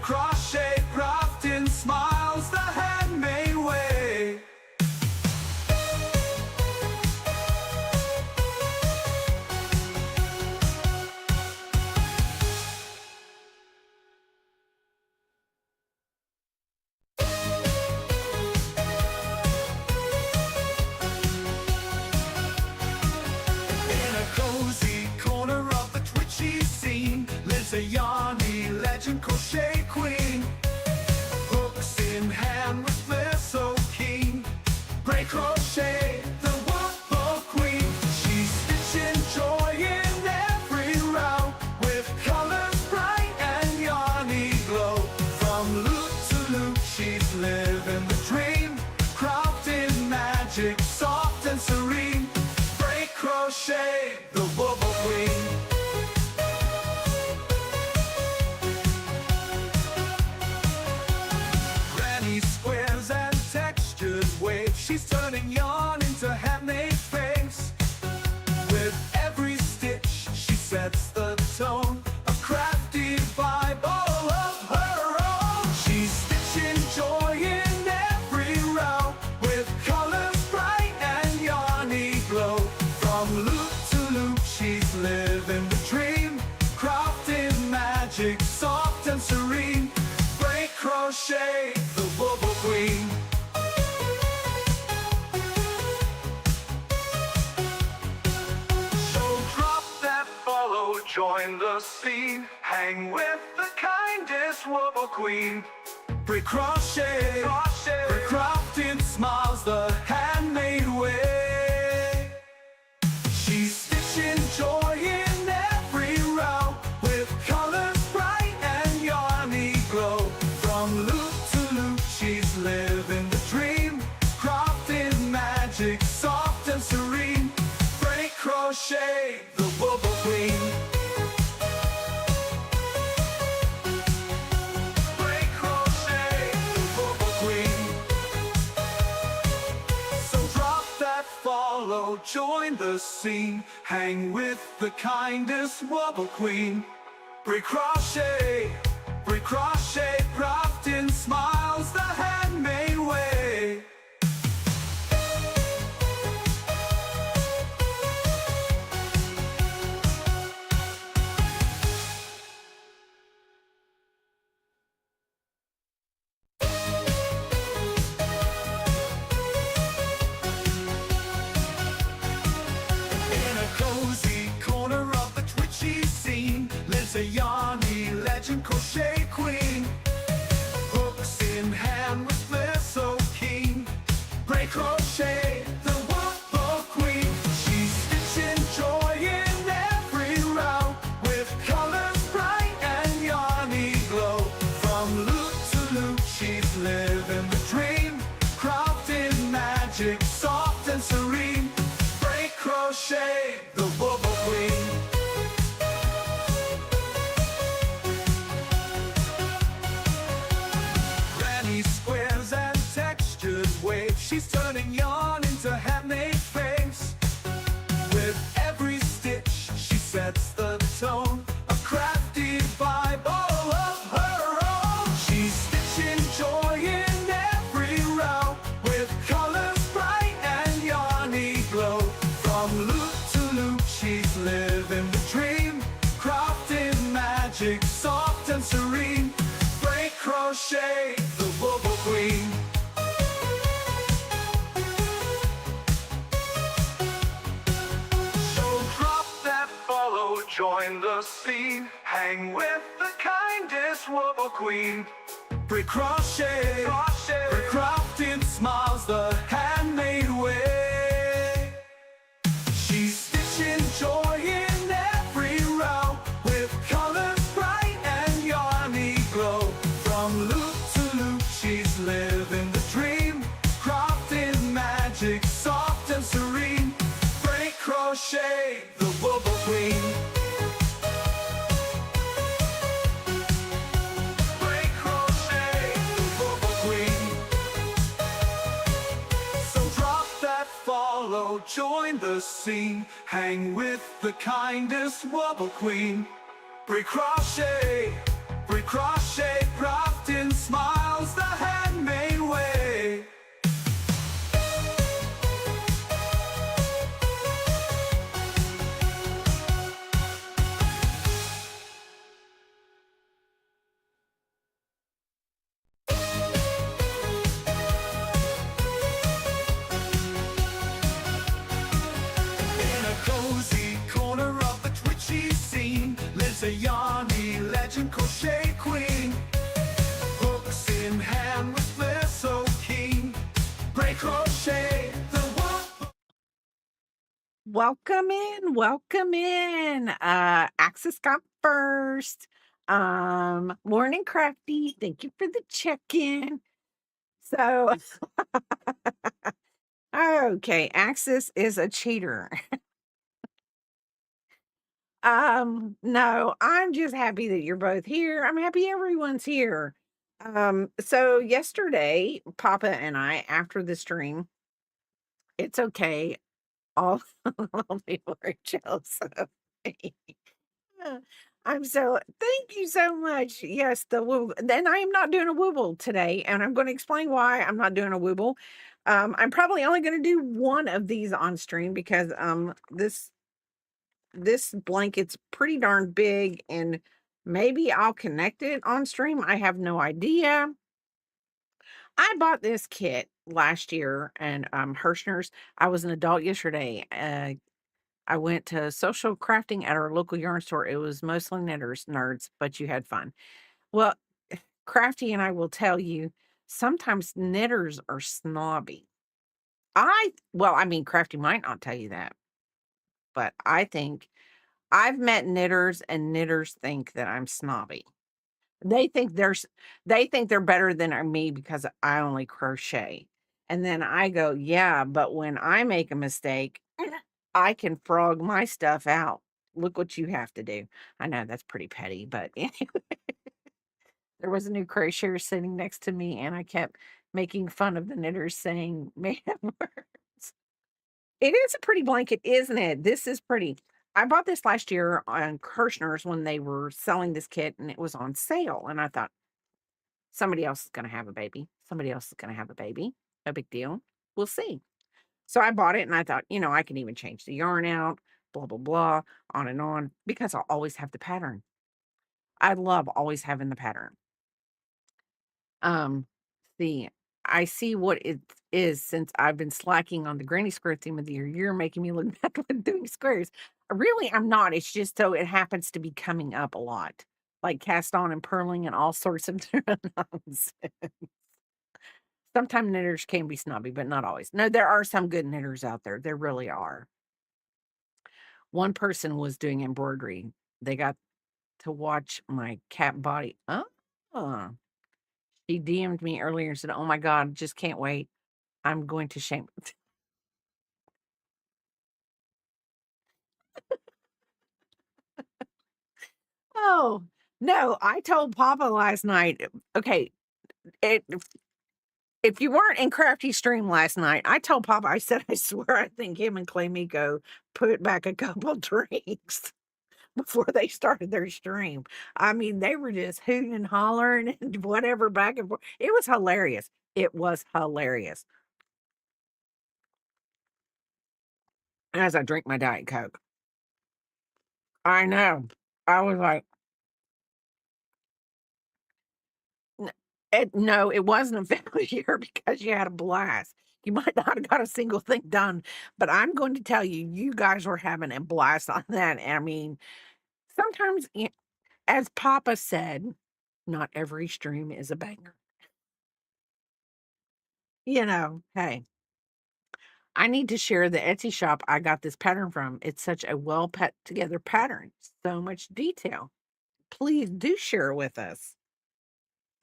Break, crochet, crafting, smiles the handmade way. In a cozy corner of the twitchy scene lives a yarny legend crochet queen. Hooks in hand with flair so keen. Break, crochet, the wobble queen. She's stitching joy in every round with colors bright and yarny glow. From loop to loop she's living the dream, crafting magic soft and serene. Break, crochet, the wobble queen. Squares and textured waves, she's turning yarn into handmade face. With every stitch she sets the tone, a crafty vibe all of her own. She's stitching joy in every round with colors bright and yarny glow. From loop to loop she's living the dream, crafting magic soft and serene. Break, crochet, the wobble queen. So drop that follow, join the scene, hang with the kindest wobble queen. Break, crochet, break, crafting, smiles the handmade way. She's stitching joy in every round with colors bright and yarny glow. From loop to loop she's living the dream, crafting magic soft and serene. Break, crochet, the wobble queen. Break, crochet, the wobble queen. So drop that follow, join the scene, hang with the kindest wobble queen. Break, crochet, break, crochet, crafting, smiles the handmade way. In a cozy corner of the twitchy scene lives a yarny legend crochet queen. Hooks in hand with flair so keen. Break, crochet, the wobble queen. She's stitching joy in every round with colors bright and yarny glow. From loop to loop she's living the dream, crafting magic soft and serene. Break, crochet, the wobble queen. Squares and textured waves, she's turning yarn into handmade face. With every stitch she sets the tone, a crafty vibe all of her own. She's stitching joy in every round with colors bright and yarny glow. From loop to loop she's living the dream, crafting magic soft and serene. Break, crochet, the wobble queen. So drop that follow, join the scene, hang with the kindest wobble queen. Break, crochet, break, crafting, smiles the handmade way. She's stitching joy in every round with colors bright and yarny glow. From loop to loop she's living the dream, crafting magic soft and serene. Break, crochet, the wobble queen. Break, crochet, the wobble queen. So drop that follow, join the scene, hang with the kindest wobble queen. Break, crochet, Welcome in, welcome in. Access got first. Morning crafty. Thank you for the check-in. So, okay, Axis is a cheater. No, I'm just happy that you're both here. I'm happy everyone's here. So yesterday, Papa and I, after the stream, it's okay. All, all people are jealous of me. I'm so thank you so much. Yes, the woo then I am not doing a wooble today, and I'm gonna explain why I'm not doing a wooble. I'm probably only gonna do one of these on stream because, this blanket's pretty darn big, and maybe I'll connect it on stream, I have no idea. I bought this kit last year and, Hirschner's. I was an adult yesterday, I went to social crafting at our local yarn store. It was mostly knitters, nerds, but you had fun. Well, Crafty and I will tell you, sometimes knitters are snobby. I mean, Crafty might not tell you that, but I think I've met knitters and knitters think that I'm snobby. They think they think they're better than me because I only crochet. And then I go, yeah, but when I make a mistake, I can frog my stuff out. Look what you have to do. I know that's pretty petty, but there was a new crocheter sitting next to me, and I kept making fun of the knitters saying man words. It is a pretty blanket, isn't it? This is pretty. I bought this last year on Kirshner's when they were selling this kit and it was on sale. And I thought, somebody else is going to have a baby. Somebody else is going to have a baby. No big deal. We'll see. So I bought it and I thought, I can even change the yarn out, blah, blah, blah, on and on, because I'll always have the pattern. I love always having the pattern. Um, the I see what it is since I've been slacking on the granny square theme of the year. You're making me look bad when doing squares. Really, I'm not. It's just so it happens to be coming up a lot, like cast on and purling and all sorts of different nonsense. Sometimes knitters can be snobby, but not always. No, there are some good knitters out there. There really are. One person was doing embroidery. They got to watch my cat body. Oh, she DM'd me earlier and said, "Oh my God, just can't wait. I'm going to shame." Oh, no, I told Papa last night. Okay, it, if you weren't in Crafty Stream last night, I told Papa, I said, I swear, I think him and Clay Miko put back a couple drinks before they started their stream. I mean, they were just hooting and hollering and whatever back and forth. It was hilarious. It was hilarious. As I drink my Diet Coke. I know. I was like, "N no, it wasn't a failure because you had a blast. You might not have got a single thing done, but I'm going to tell you, you guys were having a blast on that. I mean, sometimes, as Papa said, not every stream is a banger. Hey, I need to share the Etsy shop I got this pattern from. It's such a well put together pattern, so much detail. Please do share it with us.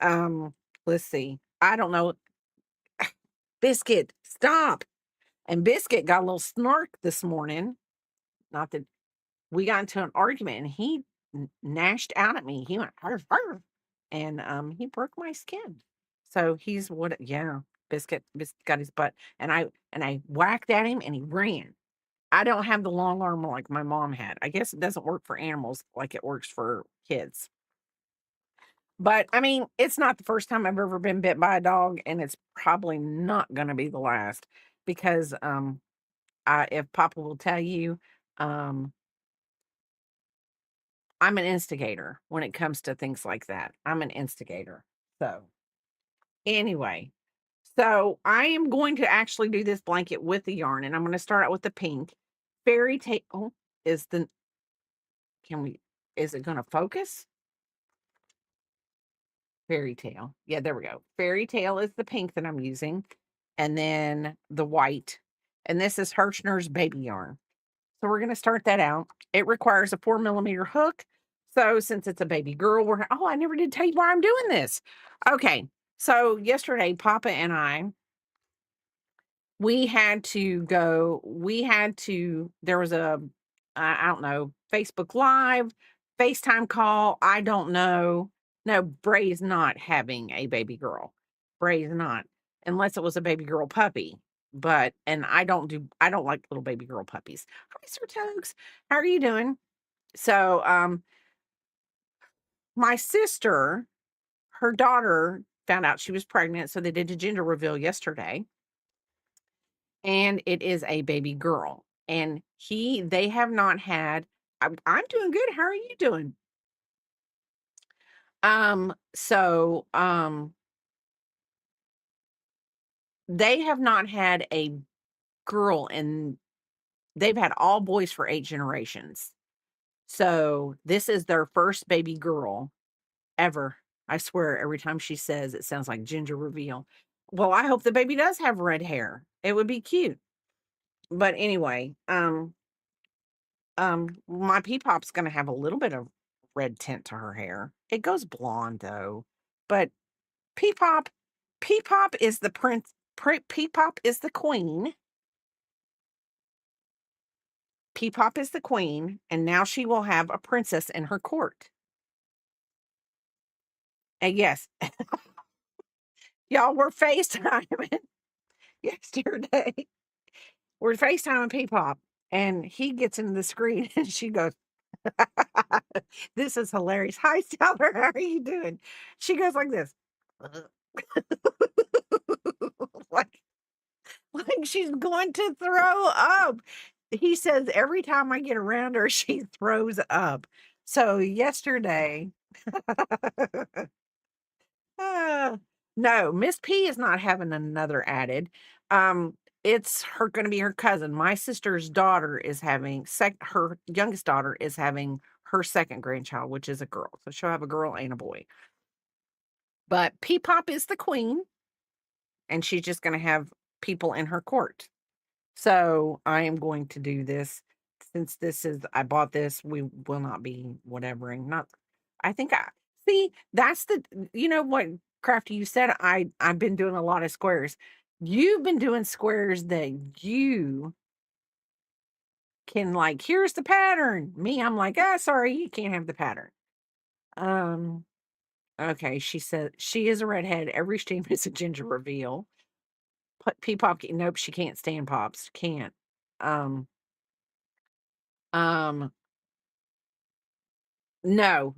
Um, let's see. I don't know. Biscuit, stop. And Biscuit got a little snark this morning. Not that we got into an argument and he gnashed out at me. He went, "Arf, arf," and he broke my skin. So he's what, yeah, Biscuit got his butt. And I whacked at him and he ran. I don't have the long arm like my mom had. I guess it doesn't work for animals like it works for kids. But I mean, it's not the first time I've ever been bit by a dog, and it's probably not gonna be the last because if Papa will tell you, um, I'm an instigator when it comes to things like that. I'm an instigator. So anyway, so I am going to actually do this blanket with the yarn, and I'm going to start out with the pink. Fairy tale is the can we is it going to focus? Fairy tale. Yeah, there we go. Fairy tale is the pink that I'm using, and then the white. And this is Hirschner's baby yarn. So we're gonna start that out. It requires a 4 millimeter hook. So since it's a baby girl, I never did tell you why I'm doing this. Okay. So yesterday, Papa and there was I don't know, Facebook Live, FaceTime call. I don't know. No, Bray's not having a baby girl. Bray's not, unless it was a baby girl puppy. And I don't like little baby girl puppies. Hi, Sir Tokes. How are you doing? So, my sister, her daughter found out she was pregnant. So they did a gender reveal yesterday. And it is a baby girl. And they have not had, I'm doing good. How are you doing? So, they have not had a girl and they've had all boys for 8 generations. So this is their first baby girl ever. I swear every time she says it sounds like ginger reveal. Well, I hope the baby does have red hair. It would be cute. But anyway, my Peepop's gonna have a little bit of red tint to her hair. It goes blonde though. But Peepop, Peepop is the Peepop is the queen. Peepop is the queen, and now she will have a princess in her court. And yes, y'all were FaceTiming yesterday. We're FaceTiming Peepop, and he gets into the screen and she goes, this is hilarious. Hi, Stellar. How are you doing? She goes like this. like, like she's going to throw up. He says every time I get around her, she throws up. So yesterday, no, Miss P is not having another added. It's going to be her cousin. My sister's daughter is having her youngest daughter is having her second grandchild, which is a girl. So she'll have a girl and a boy. But Peepop is the queen, and she's just going to have people in her court. So I am going to do this since I bought this. We will not be whatevering. See, that's you know what, Crafty, you said I've been doing a lot of squares. You've been doing squares that you can here's the pattern. Me, I'm like, sorry, you can't have the pattern. Okay, she said she is a redhead. Every stream is a ginger reveal. P-Pop, nope, she can't stand pops. Can't. Um, um, no,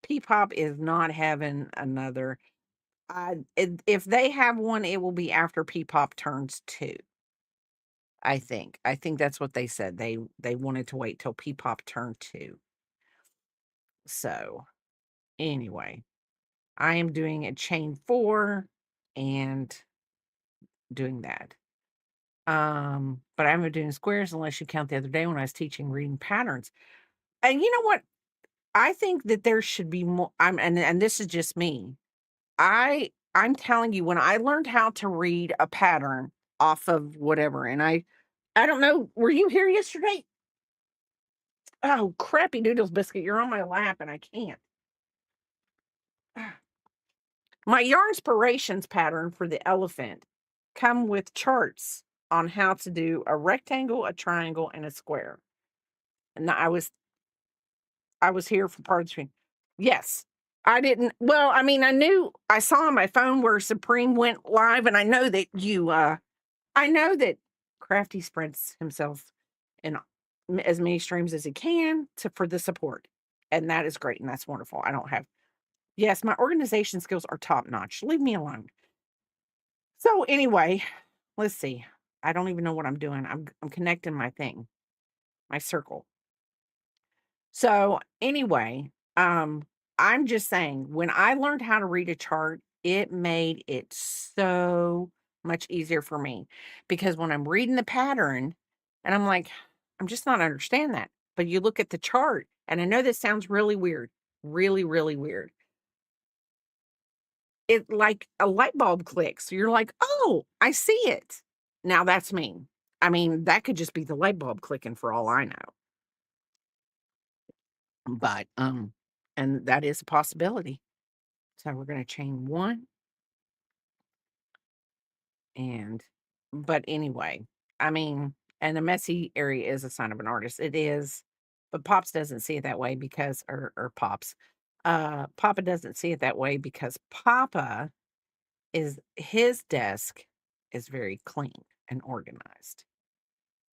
P-Pop is not having another. If they have one, it will be after P-Pop turns 2. I think. I think that's what they said. They wanted to wait till P-Pop turned 2. So, anyway, I am doing a chain 4 and doing that. But I'm doing squares unless you count the other day when I was teaching reading patterns. And you know what? I think that there should be more. And this is just me. I'm telling you, when I learned how to read a pattern off of whatever, and I don't know, were you here yesterday? Oh, crappy noodles biscuit, you're on my lap and I can't. My yarn inspirations pattern for the elephant come with charts on how to do a rectangle, a triangle, and a square. And I was here for part of the stream. Yes. I didn't, well, I mean, I saw on my phone where Supreme went live, and I know that I know that Crafty spreads himself in as many streams as he can for the support. And that is great. And that's wonderful. Yes, my organization skills are top notch. Leave me alone. So anyway, let's see. I don't even know what I'm doing. I'm connecting my thing, my circle. So anyway, I'm just saying, when I learned how to read a chart, it made it so much easier for me, because when I'm reading the pattern and I'm like, I'm just not understand that. But you look at the chart, and I know this sounds really weird, really, really weird. It like a light bulb clicks. You're like, oh, I see it. Now that's me. I mean, that could just be the light bulb clicking for all I know. But, and that is a possibility. So we're gonna chain 1 and but anyway, I mean, and a messy area is a sign of an artist. It is, but Pops doesn't see it that way because or Pops. Papa doesn't see it that way because Papa is his desk is very clean and organized.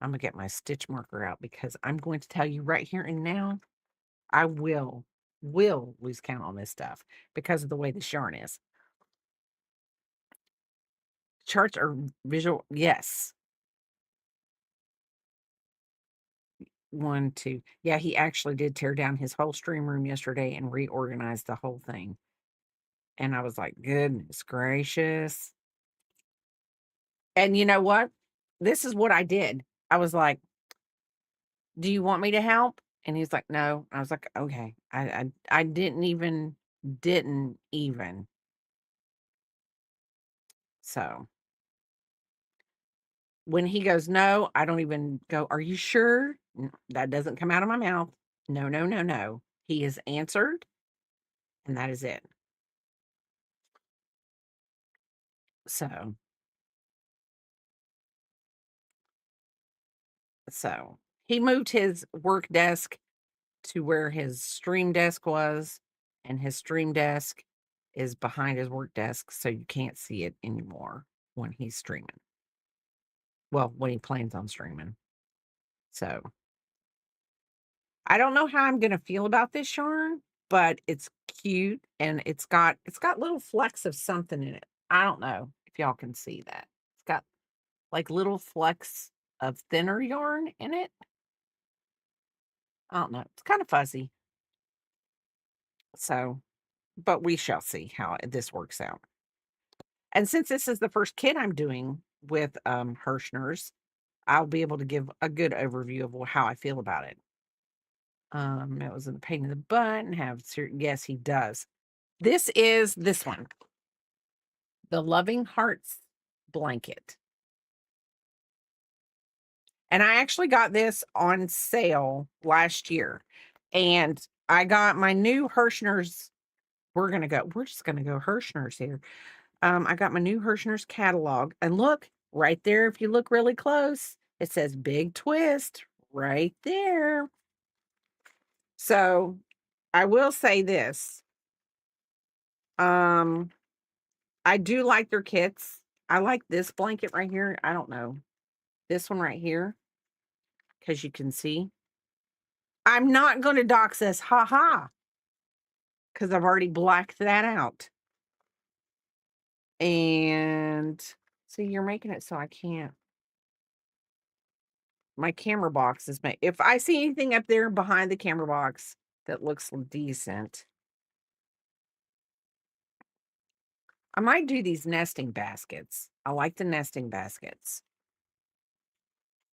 I'm gonna get my stitch marker out because I'm going to tell you right here and now, I will lose count on this stuff because of the way the yarn is. Charts are visual, yes. 1, 2. Yeah, he actually did tear down his whole stream room yesterday and reorganize the whole thing. And I was like, "Goodness gracious." And you know what? This is what I did. I was like, "Do you want me to help?" And he's like, "No." I was like, "Okay." I didn't even. So, when he goes, "No," I don't even go, "Are you sure?" That doesn't come out of my mouth. No, no, no, no. He has answered, and that is it. So so he moved his work desk to where his stream desk was, and his stream desk is behind his work desk, so you can't see it anymore when he's streaming. Well, when he plans on streaming. So I don't know how I'm gonna feel about this yarn, but it's cute and it's got little flecks of something in it. I don't know if y'all can see that. It's got like little flecks of thinner yarn in it. I don't know. It's kind of fuzzy. So, but we shall see how this works out. And since this is the first kit I'm doing with Hirschner's, I'll be able to give a good overview of how I feel about it. It was in the pain in the butt and yes, he does. This is this one, the Loving Hearts blanket. And I actually got this on sale last year. And I got my new Hirschner's. We're just gonna go Hirschner's here. I got my new Hirschner's catalog. And look, right there, if you look really close, it says Big Twist right there. So I will say this. Um, I do like their kits. I like this blanket right here. I don't know. This one right here, because you can see. I'm not going to dox this, haha, because I've already blacked that out. And see, you're making it so I can't. My camera box is made. If I see anything up there behind the camera box that looks decent, I might do these nesting baskets. I like the nesting baskets.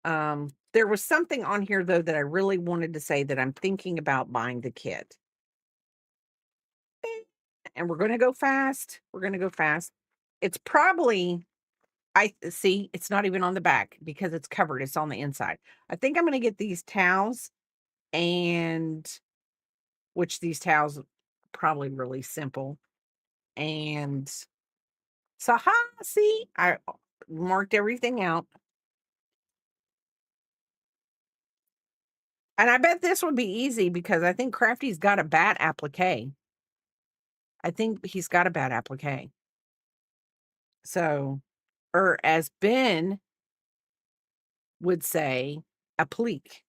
There was something on here though that I really wanted to say that I'm thinking about buying the kit. And we're going to go fast. We're going to go fast. It's probably I see it's not even on the back because it's covered. It's on the inside. I think I'm going to get these towels and which these towels probably really simple. And so see, I marked everything out. And I bet this would be easy because I think Crafty's got a bat applique. I think he's got a bat applique. So, or as Ben would say, applique.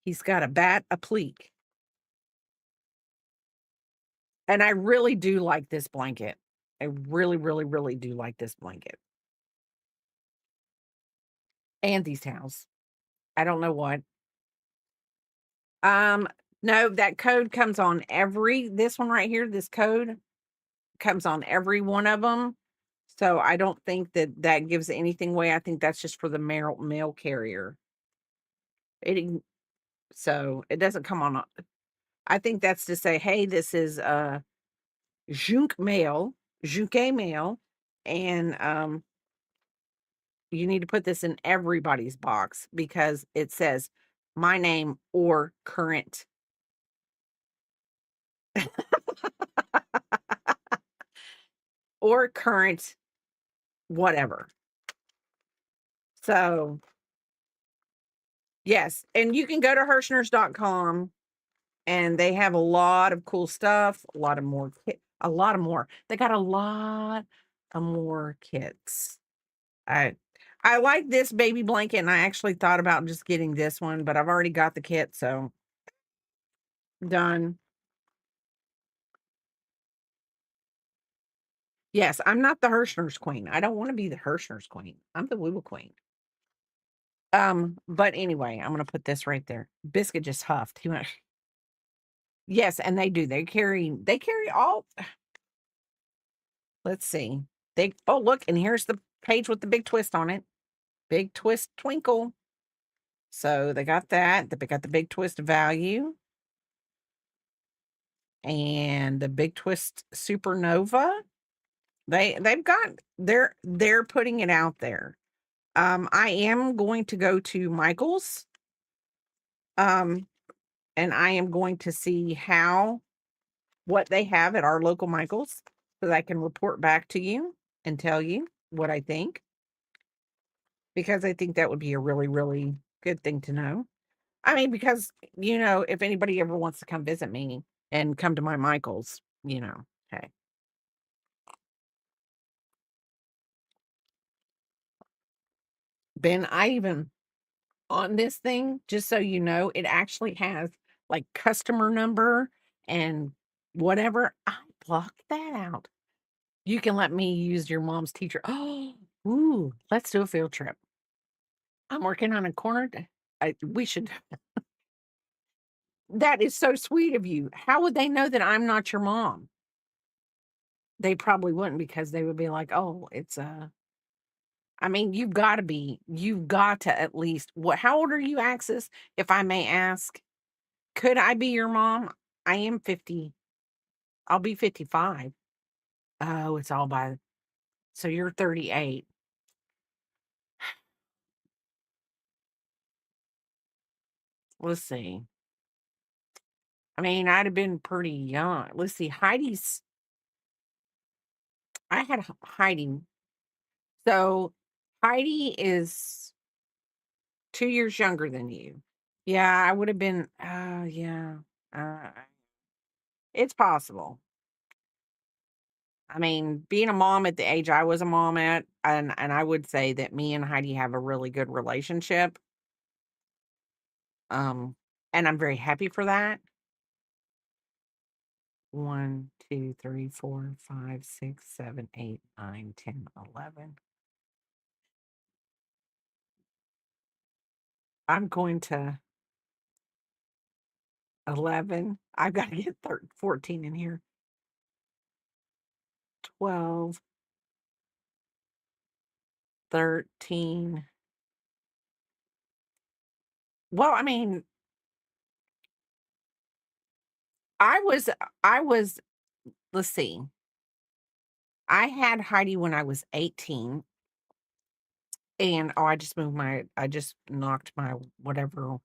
He's got a bat applique. And I really do like this blanket. I really, really, really do like this blanket. And these towels. I don't know what. Um, no, that code comes on this one right here, this code comes on every one of them. So I don't think that gives anything away. I think that's just for the mail carrier. It so it doesn't come on. I think that's to say, hey, this is Junk mail, Junke mail, and You need to put this in everybody's box because it says my name or current or current whatever. So, yes, and you can go to Hirschners.com and they have a lot of cool stuff, a lot of more. They got a lot of more kits. I I like this baby blanket, and I actually thought about just getting this one, but I've already got the kit, so done. Yes, I'm not the Hirschner's queen. I don't wanna be the Hirschner's queen. I'm the Woo queen. But anyway, I'm gonna put this right there. Biscuit just huffed. He went, yes, and they do. They carry all, let's see. Oh, look, and here's the page with the big twist on it. Big twist twinkle. So they got that. They got the big twist value and the big twist supernova. They've got they're putting it out there. I am going to go to Michael's. Um, and I am going to see what they have at our local Michael's so that I can report back to you and tell you what I think, because I think that would be a really, really good thing to know. I mean, because, if anybody ever wants to come visit me and come to my Michael's, hey, Ben, I even on this thing, just so you know, it actually has like customer number and whatever. I blocked that out. You can let me use your mom's teacher. Oh, ooh, let's do a field trip. I'm working on a corner. We should. That is so sweet of you. How would they know that I'm not your mom? They probably wouldn't, because they would be like, "Oh, it's a." I mean, you've got to at least, how old are you, Axis? If I may ask, could I be your mom? I am 50. I'll be 55. Oh, it's all by, so you're 38. Let's see. I mean, I'd have been pretty young. Let's see. I had Heidi. So Heidi is 2 years younger than you. Yeah, I would have been, yeah. Uh, it's possible. I mean, being a mom at the age I was a mom at, and I would say that me and Heidi have a really good relationship. Um, and I'm very happy for that. 1, 2, 3, 4, 5, 6, 7, 8, 9, 10, 11. I'm going to 11. I've got to get 14 in here. 12, 13. Well, I mean, I was, I was, let's see. I had Heidi when I was 18. And oh, I just knocked my whatever.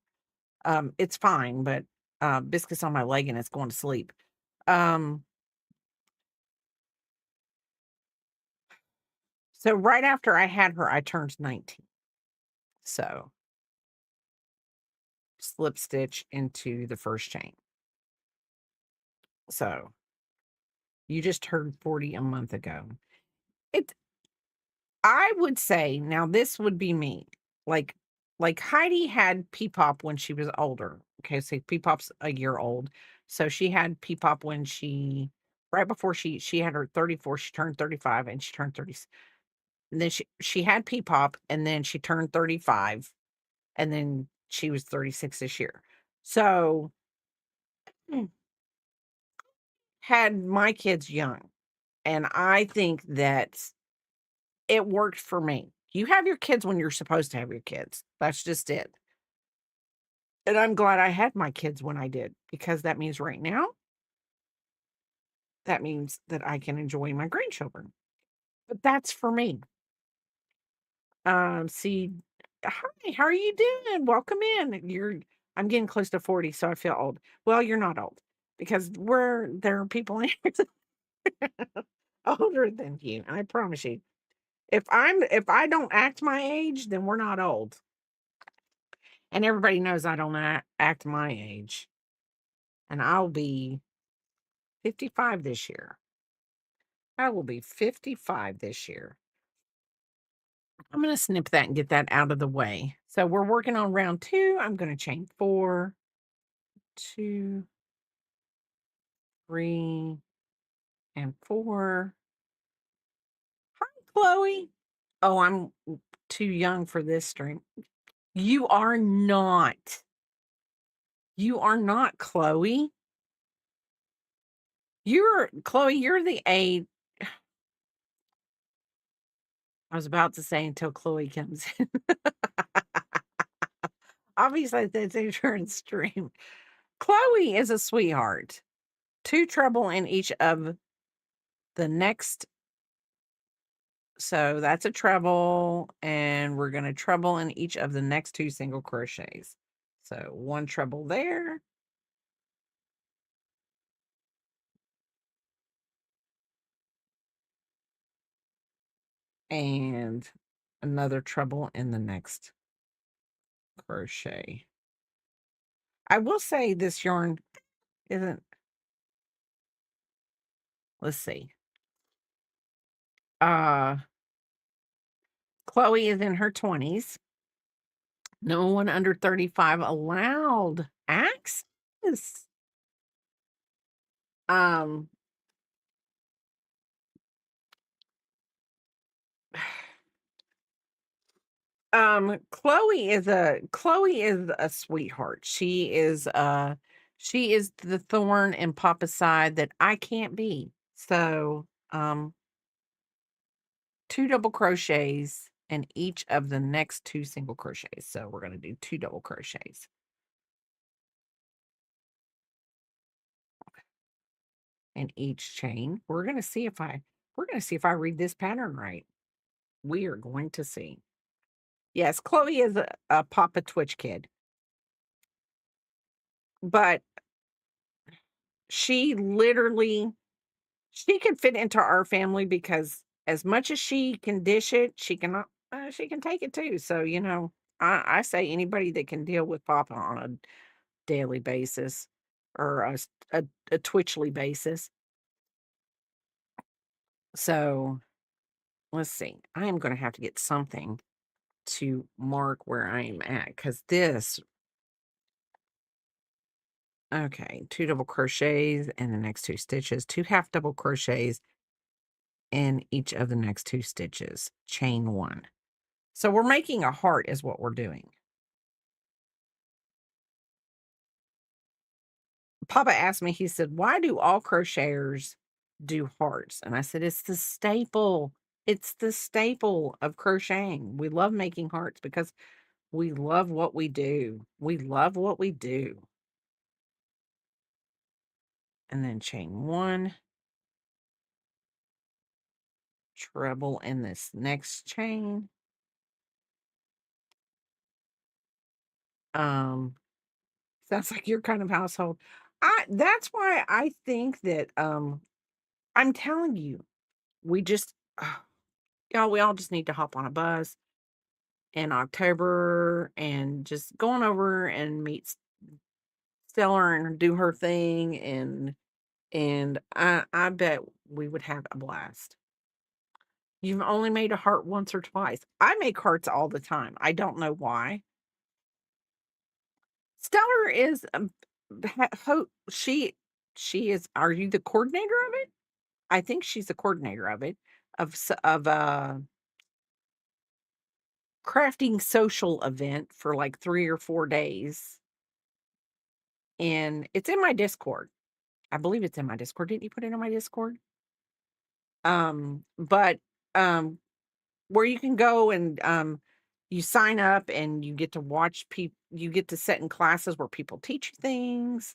It's fine, but biscuits on my leg and it's going to sleep. Um, so right after I had her, I turned 19. So slip stitch into the first chain. So you just turned 40 a month ago. It I would say now this would be me. Like Heidi had P-pop when she was older. Okay, so P-pop's a year old. So she had P-pop when right before she had her 34, she turned 35 and she turned 30. And then she had P-pop and then she turned 35 and then she was 36 this year. So mm, had my kids young. And I think that it worked for me. You have your kids when you're supposed to have your kids. That's just it. And I'm glad I had my kids when I did, because that means right now, that means that I can enjoy my grandchildren. But that's for me. See, hi, how are you doing? Welcome in. I'm getting close to 40, so I feel old. Well, you're not old because there are people in here older than you. I promise you. If I don't act my age, then we're not old. And everybody knows I don't act my age. And I'll be 55 this year. I will be 55 this year. I'm going to snip that and get that out of the way. So we're working on round 2. I'm going to chain 4, 2, 3, and 4. Hi, Chloe. Oh, I'm too young for this stream. You are not. You are not, Chloe. You're Chloe, you're the age. I was about to say until Chloe comes in. Obviously, that's insurance stream. Chloe is a sweetheart. 2 treble in each of the next. So that's a treble, and we're going to treble in each of the next 2 single crochets. So 1 treble there. And another treble in the next crochet. I will say this yarn isn't, let's see. Chloe is in her 20s. No one under 35 allowed. Access. Um Chloe is a sweetheart. She is the thorn in Papa's side that I can't be. So 2 double crochets in each of the next 2 single crochets. So we're going to do 2 double crochets. In each chain. We're going to see if I read this pattern right. We are going to see. Yes, Chloe is a Papa Twitch kid. But she can fit into our family because as much as she can dish it, she can take it too. So, I say anybody that can deal with Papa on a daily basis or a Twitchly basis. So, let's see. I am going to have to get something to mark where I am at because okay, 2 double crochets in the next 2 stitches, 2 half double crochets in each of the next 2 stitches, chain 1. So we're making a heart is what we're doing. Papa asked me, he said, "Why do all crocheters do hearts?" And I said, "It's the staple. It's the staple of crocheting. We love making hearts because we love what we do. We love what we do." And then chain 1, treble in this next chain. Um, Sounds like your kind of household. That's why I think that I'm telling you, we just y'all, we all just need to hop on a bus in October and just go on over and meet Stellar and do her thing and I bet we would have a blast. You've only made a heart once or twice. I make hearts all the time. I don't know why. Stellar is she is, are you the coordinator of it? I think she's the coordinator of it, of a crafting social event for like 3 or 4 days. And it's in my Discord. I believe it's in my Discord. Didn't you put it in my Discord? But um where you can go and you sign up and you get to watch people, you get to sit in classes where people teach you things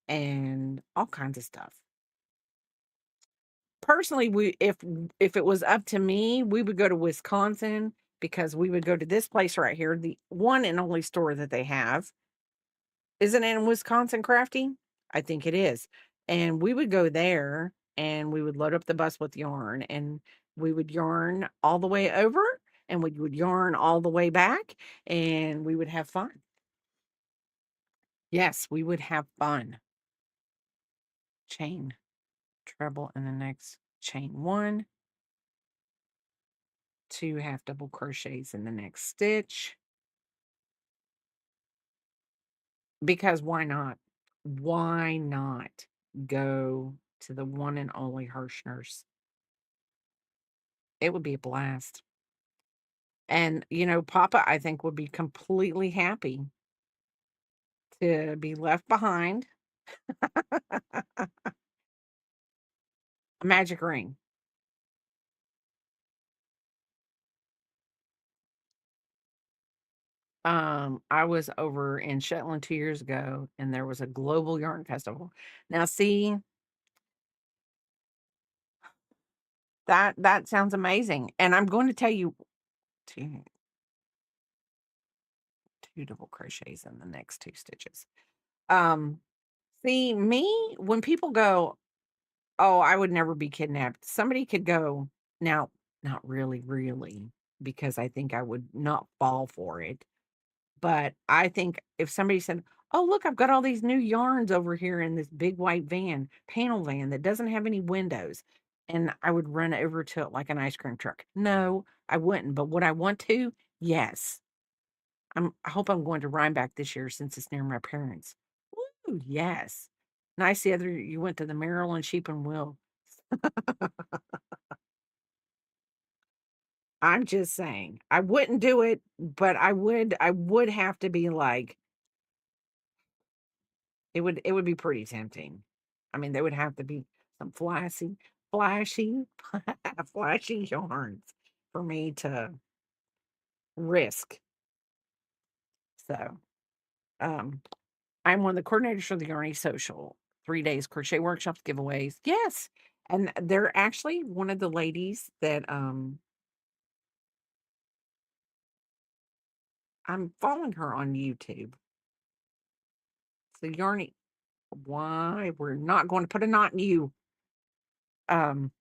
and all kinds of stuff. Personally, we if it was up to me, we would go to Wisconsin because we would go to this place right here, the one and only store that they have. Isn't it in Wisconsin, Crafty? I think it is. And we would go there and we would load up the bus with yarn and we would yarn all the way over and we would yarn all the way back and we would have fun. Yes, we would have fun. Chain, treble, and the next chain one, 2 half double crochets in the next stitch. Because why not? Why not go to the one and only Hirschner's? It would be a blast. And, Papa, I think, would be completely happy to be left behind. A magic ring. I was over in Shetland 2 years ago, and there was a global yarn festival. Now, see, that sounds amazing, and I'm going to tell you 2 2 double crochets in the next 2 stitches. Um, See, me, when people go, "Oh, I would never be kidnapped," somebody could go now, not really, really, because I think I would not fall for it, but I think if somebody said, "Oh, look, I've got all these new yarns over here in this big white van, panel van that doesn't have any windows," and I would run over to it like an ice cream truck. No, I wouldn't, but would I want to? Yes. I hope I'm going to Rhinebeck this year since it's near my parents. Woo, yes. Nice the other you went to the Maryland Sheep and Wool. I'm just saying. I wouldn't do it, but I would have to be like it would be pretty tempting. I mean, there would have to be some flashy, flashy yarns for me to risk. So, um I'm one of the coordinators for the Yarny Social 3 days crochet workshops, giveaways. Yes. And they're actually one of the ladies that I'm following her on YouTube. So Yarny, why we're not going to put a knot in you. Um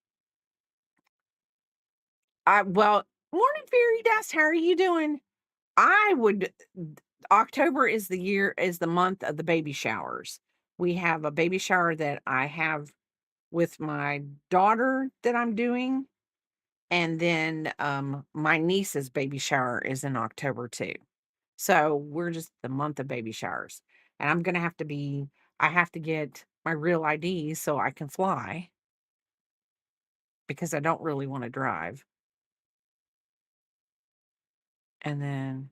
Morning Fairy Dust. How are you doing? I would October is the month of the baby showers. We have a baby shower that I have with my daughter that I'm doing. And then, my niece's baby shower is in October too. So we're just the month of baby showers. And I have to get my real ID so I can fly because I don't really want to drive. And then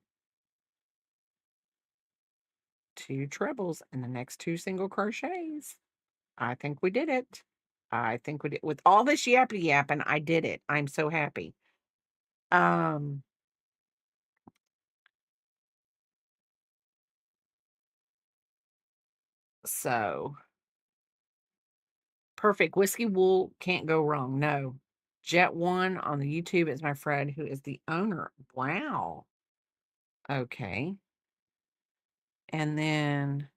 2 trebles and the next 2 single crochets. I think we did it. I think we did with all this yappy yapping, I did it. I'm so happy. Um, so perfect. Whiskey wool can't go wrong. No. Jet One on the YouTube is my friend who is the owner. Wow. Okay. And then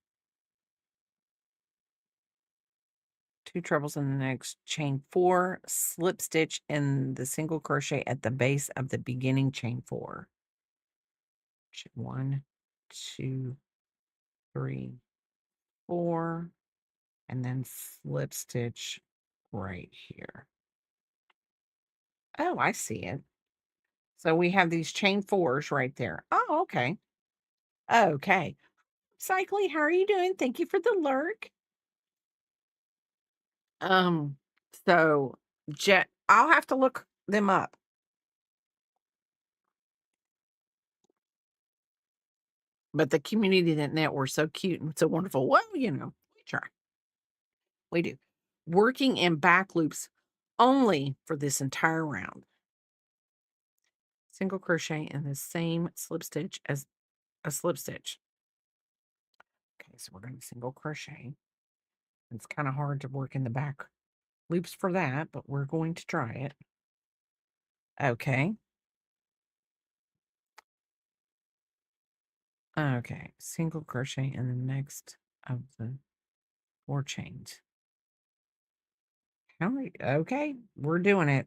2 trebles in the next chain 4, slip stitch in the single crochet at the base of the beginning chain 4. 1, 2, 3, 4, and then slip stitch right here. Oh, I see it. So we have these chain 4s right there. Oh, okay. Okay. Cycly, how are you doing? Thank you for the lurk. Um, so Jet, I'll have to look them up. But the community that net were so cute and so wonderful. Well, we try. We do. Working in back loops only for this entire round. Single crochet in the same slip stitch as a slip stitch. Okay, so we're going to single crochet. It's kind of hard to work in the back loops for that, but we're going to try it. Okay. Okay, single crochet in the next of the 4 chains. How many? Okay, we're doing it.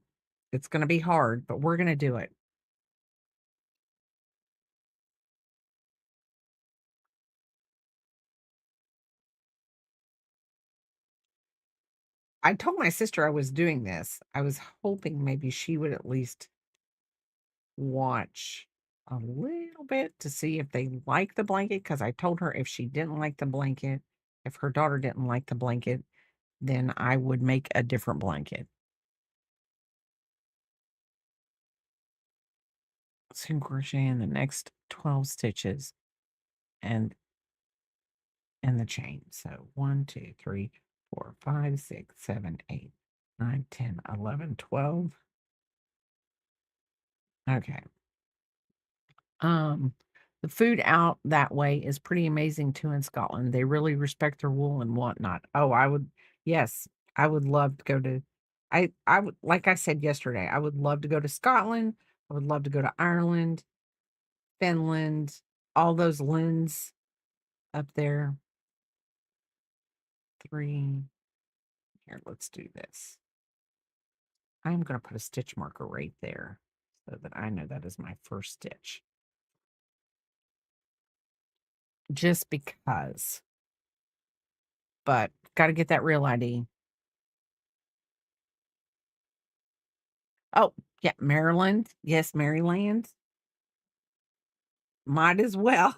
It's gonna be hard, but we're gonna do it. I told my sister I was doing this. I was hoping maybe she would at least watch a little bit to see if they like the blanket. Because I told her if she didn't like the blanket, if her daughter didn't like the blanket, then I would make a different blanket. Single crochet in the next 12 stitches and in the chain. So 1, 2, 3, 4, 5, 6, 7, 8, 9, 10, 11, 12. Okay. Um, the food out that way is pretty amazing too in Scotland. They really respect their wool and whatnot. Oh, yes, I would love to go to, I would, like I said yesterday, I would love to go to Scotland. I would love to go to Ireland, Finland, all those lands up there. Three. Here, let's do this. I'm going to put a stitch marker right there so that I know that is my first stitch. Just because, but got to get that real ID. Oh, yeah, Maryland. Yes, Maryland. Might as well.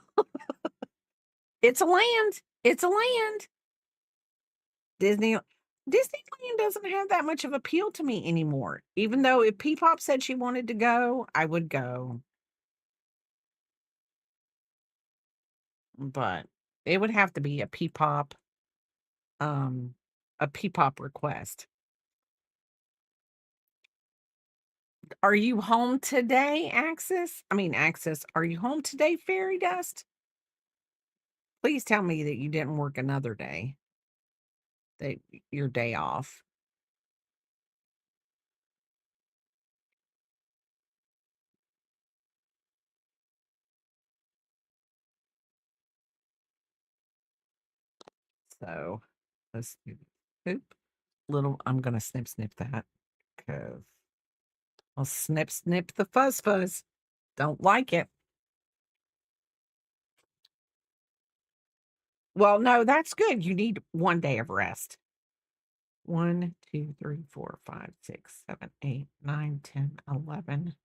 It's a land. It's a land. Disney Disneyland doesn't have that much of appeal to me anymore. Even though if Peepop said she wanted to go, I would go. But it would have to be um, a Peepop request. Are you home today, Axis? I mean, Axis, are you home today, Fairy Dust? Please tell me that you didn't work another day, that your day off. So let's do oop. I'm gonna snip that because I'll snip the fuzz. Don't like it. Well, no, that's good. You need 1 day of rest. 1, 2, 3, 4, 5, 6, 7, 8, 9, 10, 11.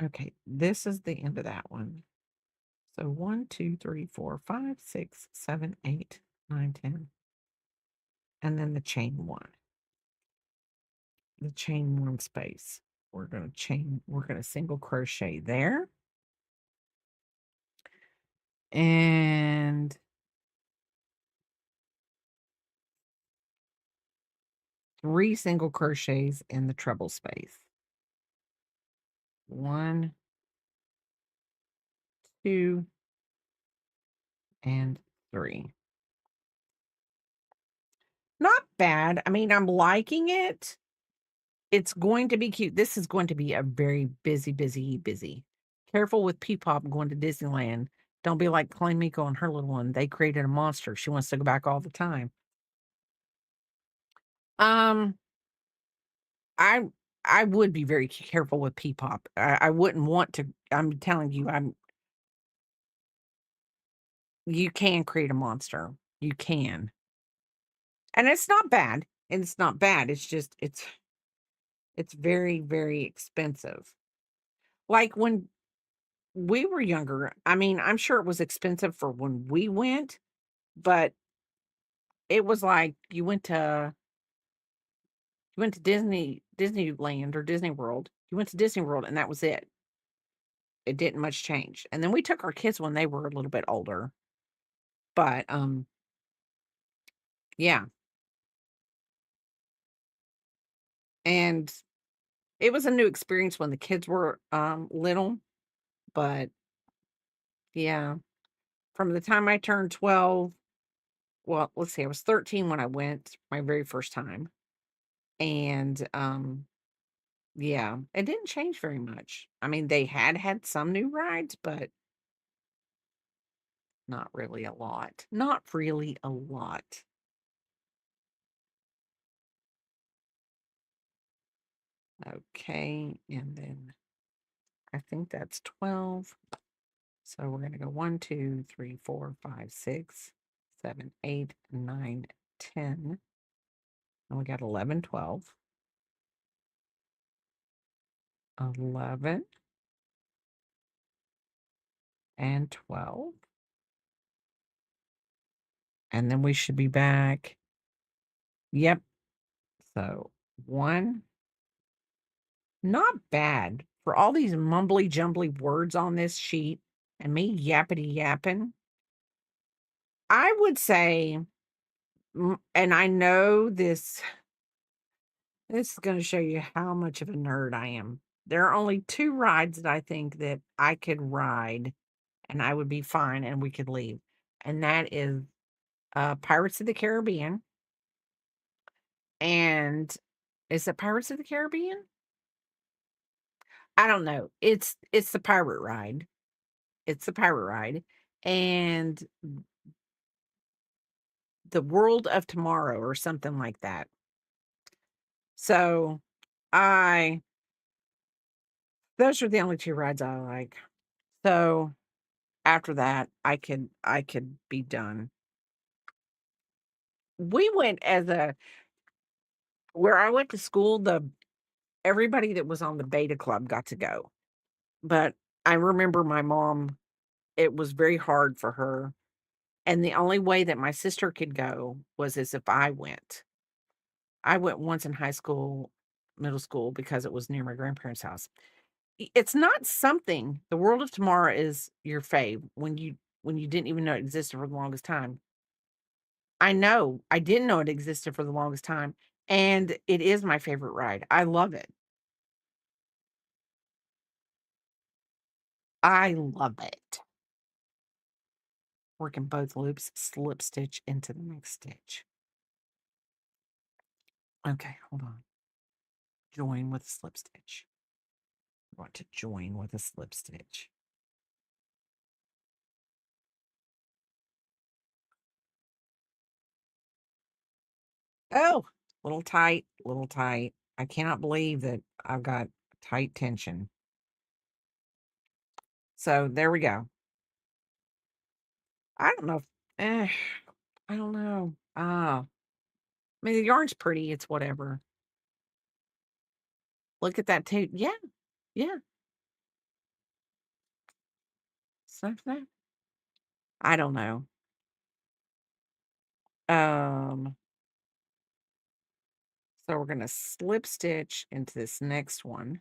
Okay, this is the end of that one. So 1, 2, 3, 4, 5, 6, 7, 8, 9, 10. And then the chain one. The chain one space. We're gonna single crochet there. And 3 single crochets in the treble space. 1, 2, and 3. Not bad. I mean, I'm liking it. It's going to be cute. This is going to be a very busy. Careful with Peepop going to Disneyland. Don't be like Clay Miko and her little one. They created a monster. She wants to go back all the time. Um, I I would be very careful with Peepop. I wouldn't want to. I'm telling you, you can create a monster. You can. And it's not bad. And it's not bad. It's just it's very expensive. Like when we were younger, I mean, I'm sure it was expensive for when we went, but it was like you went to Disneyland or Disney World. You went to Disney World and that was it. It didn't much change. And then we took our kids when they were a little bit older. But yeah. And it was a new experience when the kids were little, but yeah, from the time I turned 12, well, let's see, I was 13 when I went my very first time. And yeah, it didn't change very much. I mean, they had some new rides, but Not really a lot. Not really a lot. Okay, and then I think that's 12. So we're going to go 1, 2, 3, 4, 5, 6, 7, 8, 9, 10. And we got 11, 12, 11, and 12. And then we should be back. Yep. So 1. Not bad for all these mumbly jumbly words on this sheet and me yappity yapping. I would say, and I know this is going to show you how much of a nerd I am. There are only 2 rides that I think that I could ride and I would be fine and we could leave. And that is Pirates of the Caribbean. And is it Pirates of the Caribbean? I don't know. It's the pirate ride. It's the pirate ride. And the World of Tomorrow or something like that. So I those are the only 2 rides I like. So after that, I could be done. We went as a where I went to school, the everybody that was on the beta club got to go. But I remember my mom, it was very hard for her. And the only way that my sister could go was as if I went. I went once in high school, middle school, because it was near my grandparents' house. It's not something the World of Tomorrow is your fave when you didn't even know it existed for the longest time. I know. I didn't know it existed for the longest time, and it is my favorite ride. I love it. I love it. Working both loops, slip stitch into the next stitch. Okay, hold on. Join with a slip stitch. I want to join with a slip stitch. Oh, little tight, little tight. I cannot believe that I've got tight tension. So there we go. I don't know if, I don't know. I mean, the yarn's pretty. It's whatever. Look at that too. Yeah, yeah. So that I don't know. Um, so we're gonna slip stitch into this next one.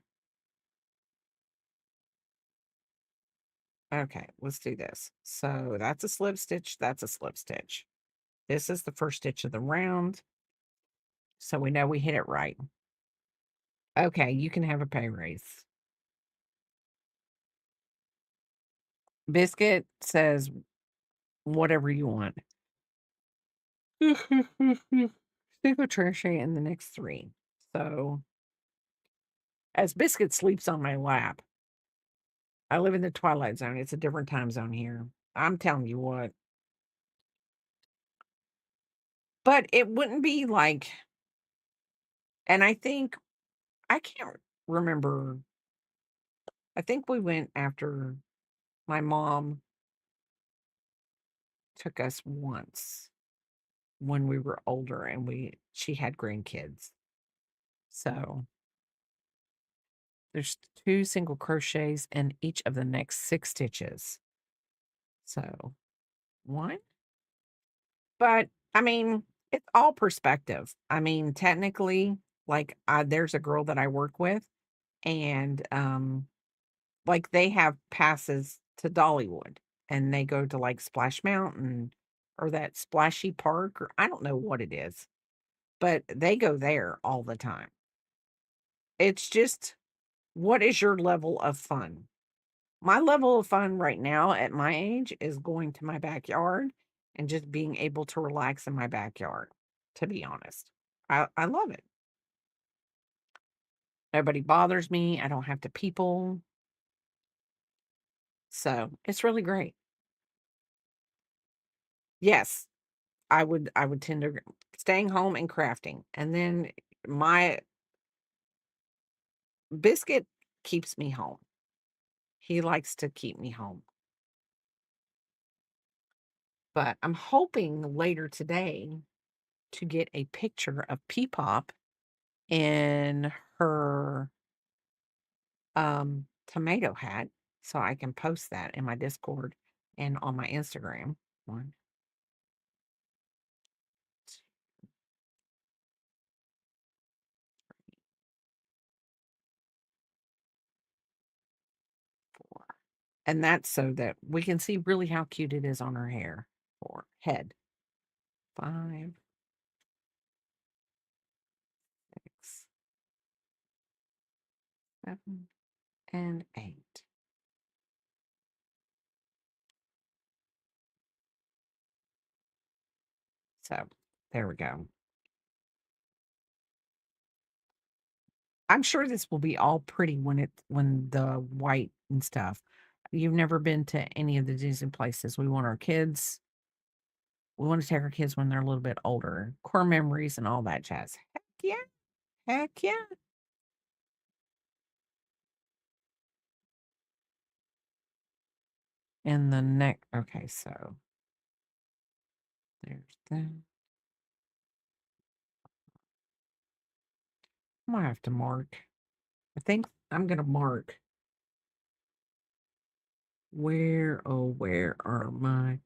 Okay, let's do this. So that's a slip stitch. That's a slip stitch. This is the first stitch of the round. So we know we hit it right. Okay, you can have a pay raise. Biscuit says whatever you want. Stick with Trisha in the next 3. So as Biscuit sleeps on my lap, I live in the twilight zone. It's a different time zone here. I'm telling you what. But it wouldn't be like, and I think I can't remember. I think we went after my mom took us once when we were older and she had grandkids. So there's 2 single crochets in each of the next 6 stitches. So 1, but I mean, it's all perspective. I mean, technically, like there's a girl that I work with and like they have passes to Dollywood and they go to like Splash Mountain or that splashy park or I don't know what it is, but they go there all the time. It's just what is your level of fun? My level of fun right now at my age is going to my backyard and just being able to relax in my backyard, to be honest. I love it. Nobody bothers me. I don't have to people. So it's really great. Yes, I would tend to staying home and crafting, and then my biscuit keeps me home. He likes to keep me home, but I'm hoping later today to get a picture of Peepop in her, tomato hat so I can post that in my Discord and on my Instagram. 1, 4. And that's so that we can see really how cute it is on her hair or head. 5, 6, 7, and 8. So there we go. I'm sure this will be all pretty when the white and stuff. You've never been to any of the Disney places. We want to take our kids when they're a little bit older. Core memories and all that jazz. Heck yeah. Heck yeah. And the neck. Okay, so there's that. I might have to mark. I think I'm gonna mark where are my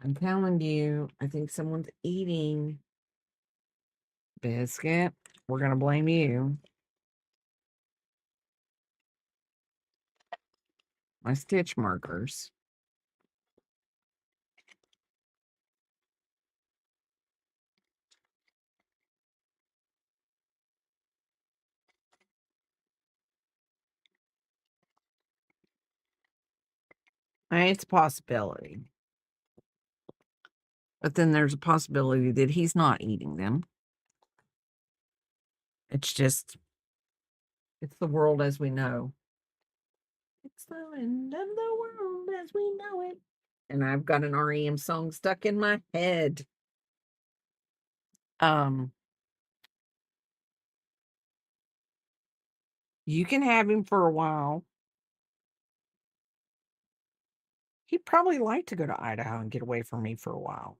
I'm telling you, I think someone's eating biscuit. We're gonna blame you. My stitch markers. It's a possibility. But then there's a possibility that he's not eating them. It's just it's the world as we know. It's the end of the world as we know it. And I've got an REM song stuck in my head. Um, you can have him for a while. He'd probably like to go to Idaho and get away from me for a while.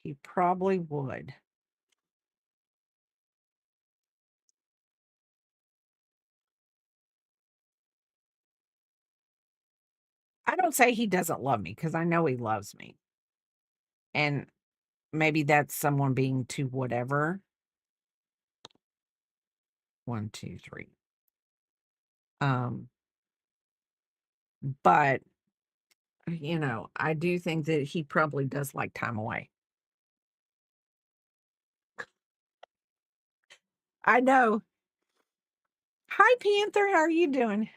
He probably would. I don't say he doesn't love me because I know he loves me. And maybe that's someone being too whatever. 1, 2, 3. Um, but I do think that he probably does like time away. I know. Hi, Panther. How are you doing?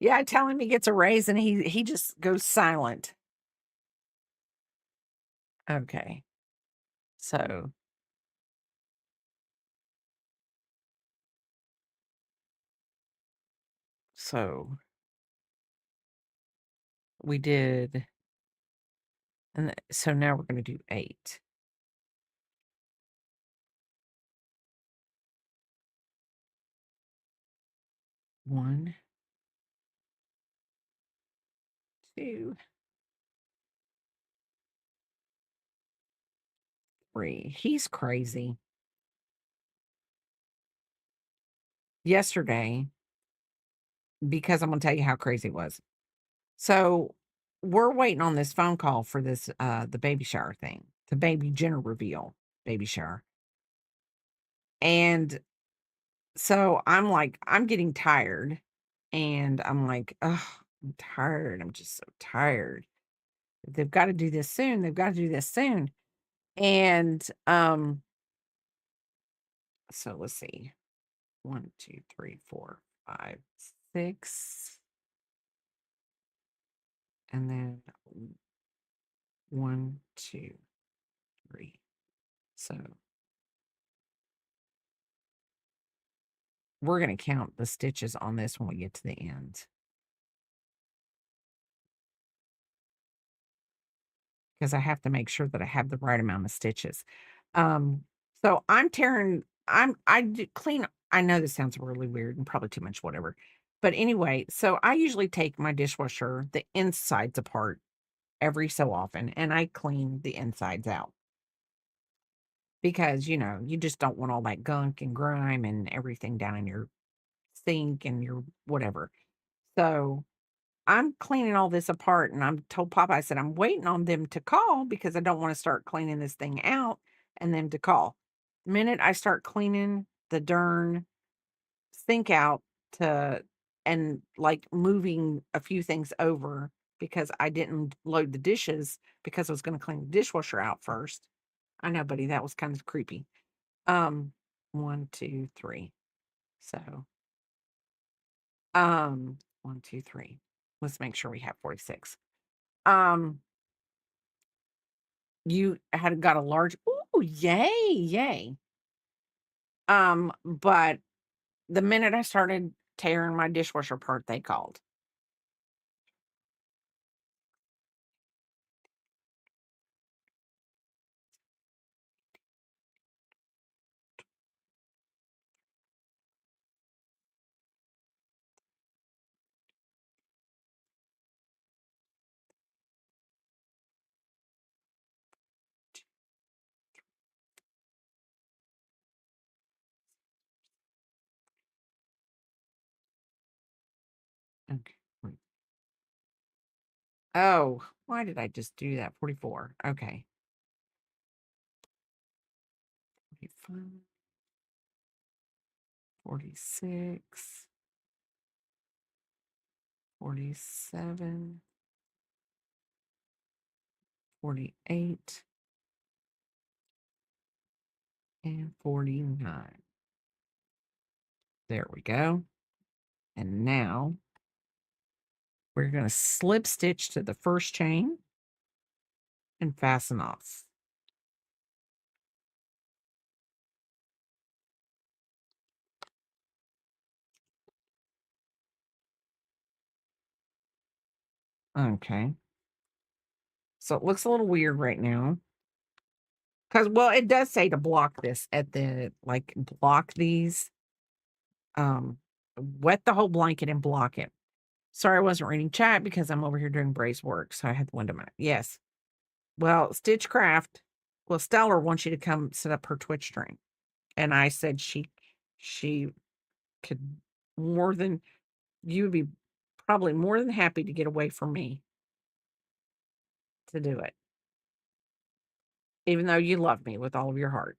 Yeah, I tell him he gets a raise and he just goes silent. Okay. So so we did so now we're gonna do 8. 1, 2, 3. He's crazy. Yesterday, because I'm gonna tell you how crazy it was. So we're waiting on this phone call for this the baby shower thing, the baby gender reveal baby shower. And so I'm like, I'm getting tired. And I'm like, oh, I'm tired. I'm just so tired. They've got to do this soon. They've got to do this soon. And so let's see. 1, 2, 3, 4, 5, 6. And then 1, 2, 3. So we're gonna count the stitches on this when we get to the end. Because I have to make sure that I have the right amount of stitches. Um, so I'm tearing I do clean I know this sounds really weird and probably too much whatever. But anyway, so I usually take my dishwasher, the insides apart every so often, and I clean the insides out because, you just don't want all that gunk and grime and everything down in your sink and your whatever. So I'm cleaning all this apart, and I'm told Papa, I said, "I'm waiting on them to call because I don't wanna start cleaning this thing out and them to call." The minute I start cleaning the darn sink out to and, like, moving a few things over because I didn't load the dishes because I was gonna clean the dishwasher out first. I know, buddy, that was kind of creepy. Um, 1, 2, 3. So, 1, 2, 3. Let's make sure we have 46. Um You had got a large ooh, yay, yay. But the minute I started tearing my dishwasher apart, they called. Okay. Wait. Oh, why did I just do that? 44. Okay. 45, 46, 47, 48, and 49. There we go. And now we're going to slip stitch to the first chain and fasten off. Okay. So it looks a little weird right now. Because well, it does say to block this at the like, block these, um, wet the whole blanket and block it. Sorry, I wasn't reading chat because I'm over here doing brace work, so I had the window mount. Yes. Well, Stitchcraft, well, Stellar wants you to come set up her Twitch stream, and I said she could more than you would be probably more than happy to get away from me to do it, even though you love me with all of your heart.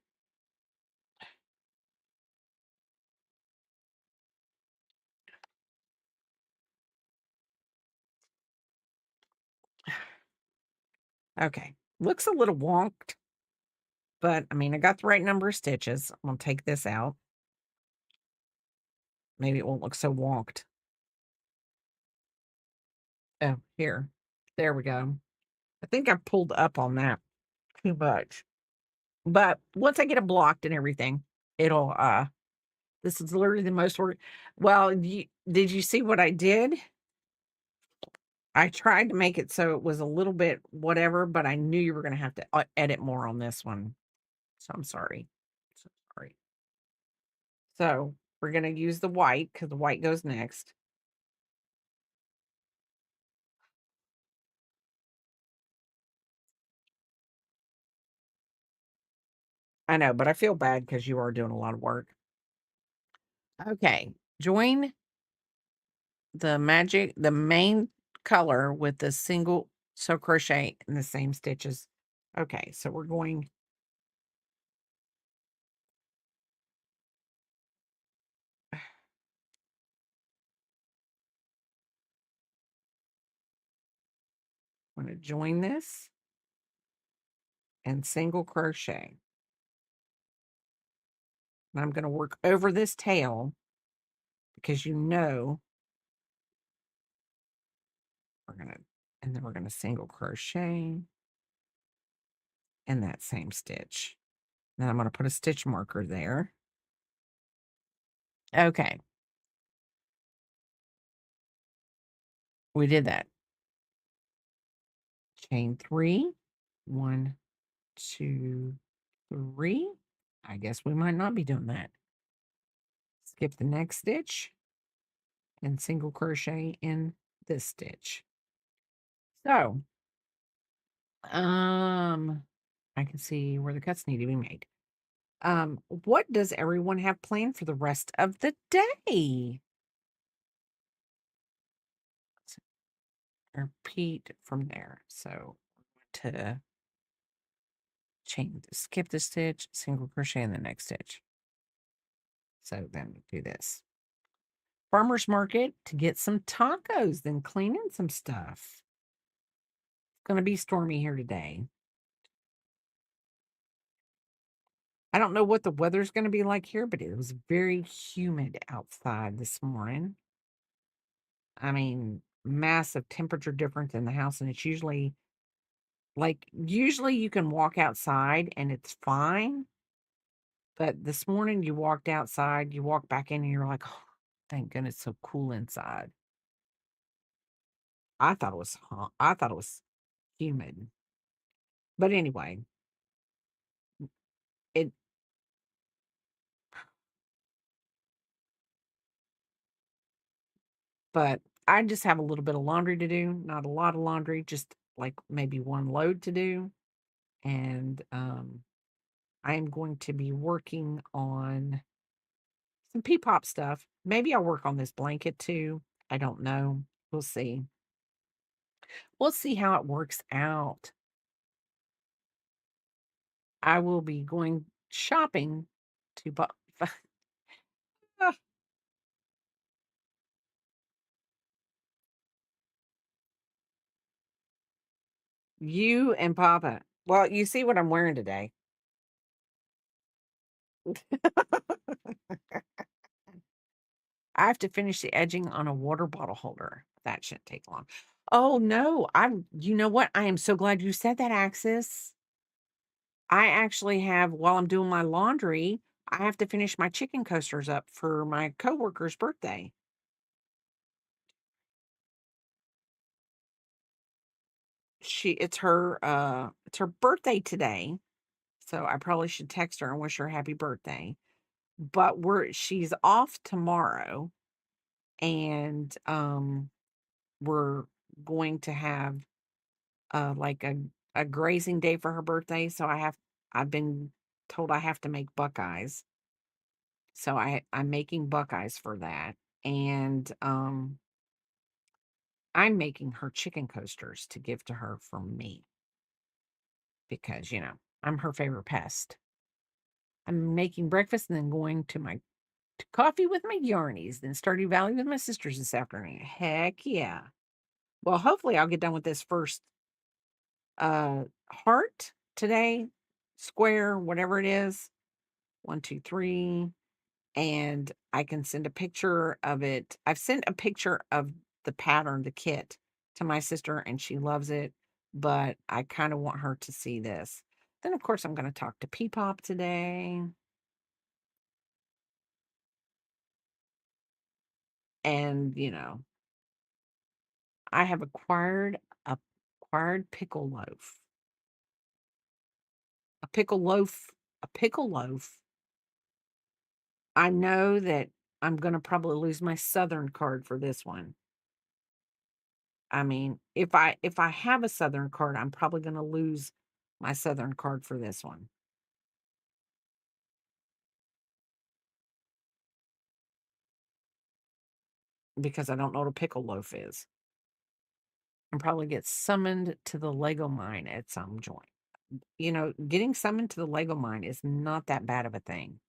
Okay. Looks a little wonked, but I mean, I got the right number of stitches. I'm gonna take this out. Maybe it won't look so wonked. Oh, here. There we go. I think I pulled up on that too much. But once I get it blocked and everything, it'll this is literally the most work. Well, did you see what I did? I tried to make it so it was a little bit whatever, but I knew you were gonna have to edit more on this one. So I'm sorry. So sorry. So we're gonna use the white because the white goes next. I know, but I feel bad because you are doing a lot of work. Okay. Join the main color with the single so crochet in the same stitches. Okay, so we're going I'm going to join this and single crochet. And I'm going to work over this tail because we're going to and then we're going to single crochet in that same stitch. Then I'm going to put a stitch marker there. Okay, we did that. Chain 3. 1, 2, 3. I guess we might not be doing that. Skip the next stitch and single crochet in this stitch. So, I can see where the cuts need to be made. What does everyone have planned for the rest of the day? So, repeat from there. So, to skip the stitch, single crochet in the next stitch. So then do this. Farmer's market to get some tacos, then cleaning some stuff. It's going to be stormy here today. I don't know what the weather's going to be like here, but it was very humid outside this morning. I mean, massive temperature difference in the house, and it's usually you can walk outside and it's fine. But this morning you walked outside, you walk back in, and you're like, oh, thank goodness, it's so cool inside. I thought it was hot. I thought it was humid. But anyway, it but I just have a little bit of laundry to do, not a lot of laundry, just like maybe one load to do. And I am going to be working on some P-pop stuff. Maybe I'll work on this blanket too. I don't know. We'll see. We'll see how it works out. I will be going shopping to buy. You and Papa. Well, you see what I'm wearing today. I have to finish the edging on a water bottle holder. That shouldn't take long. Oh no, you know what? I am so glad you said that, Axis. I actually have, while I'm doing my laundry, I have to finish my chicken coasters up for my coworker's birthday. It's her birthday today. So I probably should text her and wish her happy birthday. But she's off tomorrow, and we're going to have like a grazing day for her birthday. So I've been told I have to make buckeyes. So I'm making buckeyes for that. And I'm making her chicken coasters to give to her from me because, I'm her favorite pest. I'm making breakfast and then going to coffee with my yarnies, then Stardew Valley with my sisters this afternoon. Heck yeah. Well, hopefully I'll get done with this first heart today, square, whatever it is. 1, 2, 3. And I can send a picture of it. I've sent a picture of the pattern, the kit, to my sister, and she loves it. But I kind of want her to see this. Then, of course, I'm going to talk to Peepop today. And, I have acquired pickle loaf. A pickle loaf. A pickle loaf. I know that I'm going to probably lose my Southern card for this one. I mean, if I have a Southern card, I'm probably gonna lose my Southern card for this one because I don't know what a pickle loaf is. And probably get summoned to the Lego mine at some joint. Getting summoned to the Lego mine is not that bad of a thing.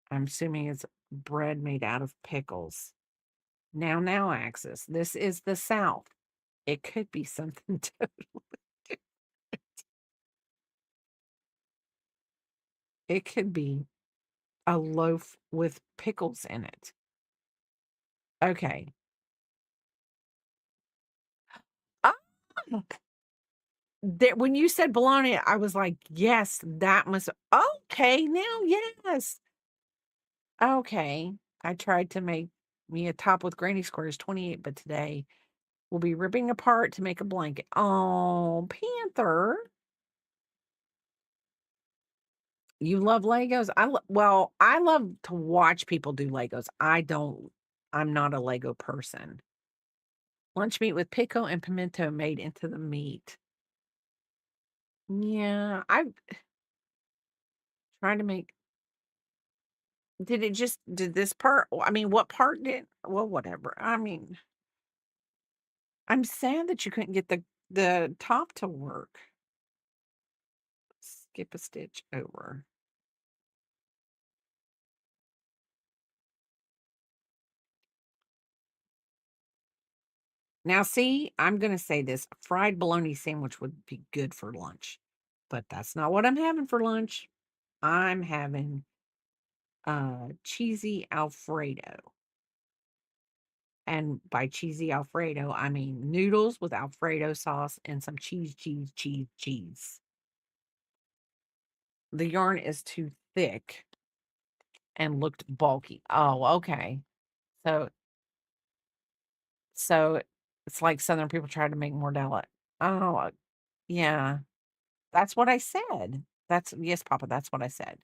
I'm assuming it's bread made out of pickles. Now, Axis. This is the South. It could be something totally different. It could be a loaf with pickles in it. Okay. Ah! When you said bologna, I was like, "Yes, that must okay, now, yes." Okay. I tried to make me a top with granny squares 28, but today we'll be ripping apart to make a blanket. Oh, Panther, you love Legos? Well, I love to watch people do Legos. I'm not a Lego person. Lunch meat with pickle and pimento made into the meat. Yeah, I tried to make did this part I mean, what part did well, whatever. I mean, I'm sad that you couldn't get the top to work. Skip a stitch over. Now see, I'm gonna say this, a fried bologna sandwich would be good for lunch, but that's not what I'm having for lunch. I'm having, cheesy Alfredo, and by cheesy Alfredo, I mean noodles with Alfredo sauce and some cheese, cheese, cheese, cheese. The yarn is too thick and looked bulky. Oh, okay. So so it's like Southern people try to make mortadella. Oh, yeah. That's what I said. That's yes, Papa, that's what I said.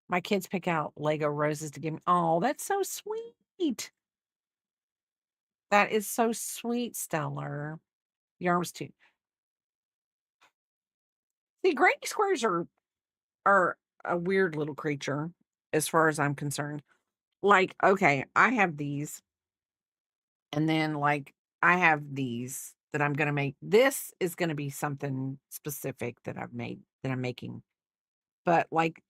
My kids pick out Lego roses to give me. Oh, that's so sweet. That is so sweet, Stellar. Your arms too. See, granny squares are a weird little creature as far as I'm concerned. Like, okay, I have these, and then like I have these that I'm gonna make. This is gonna be something specific that I'm making. But like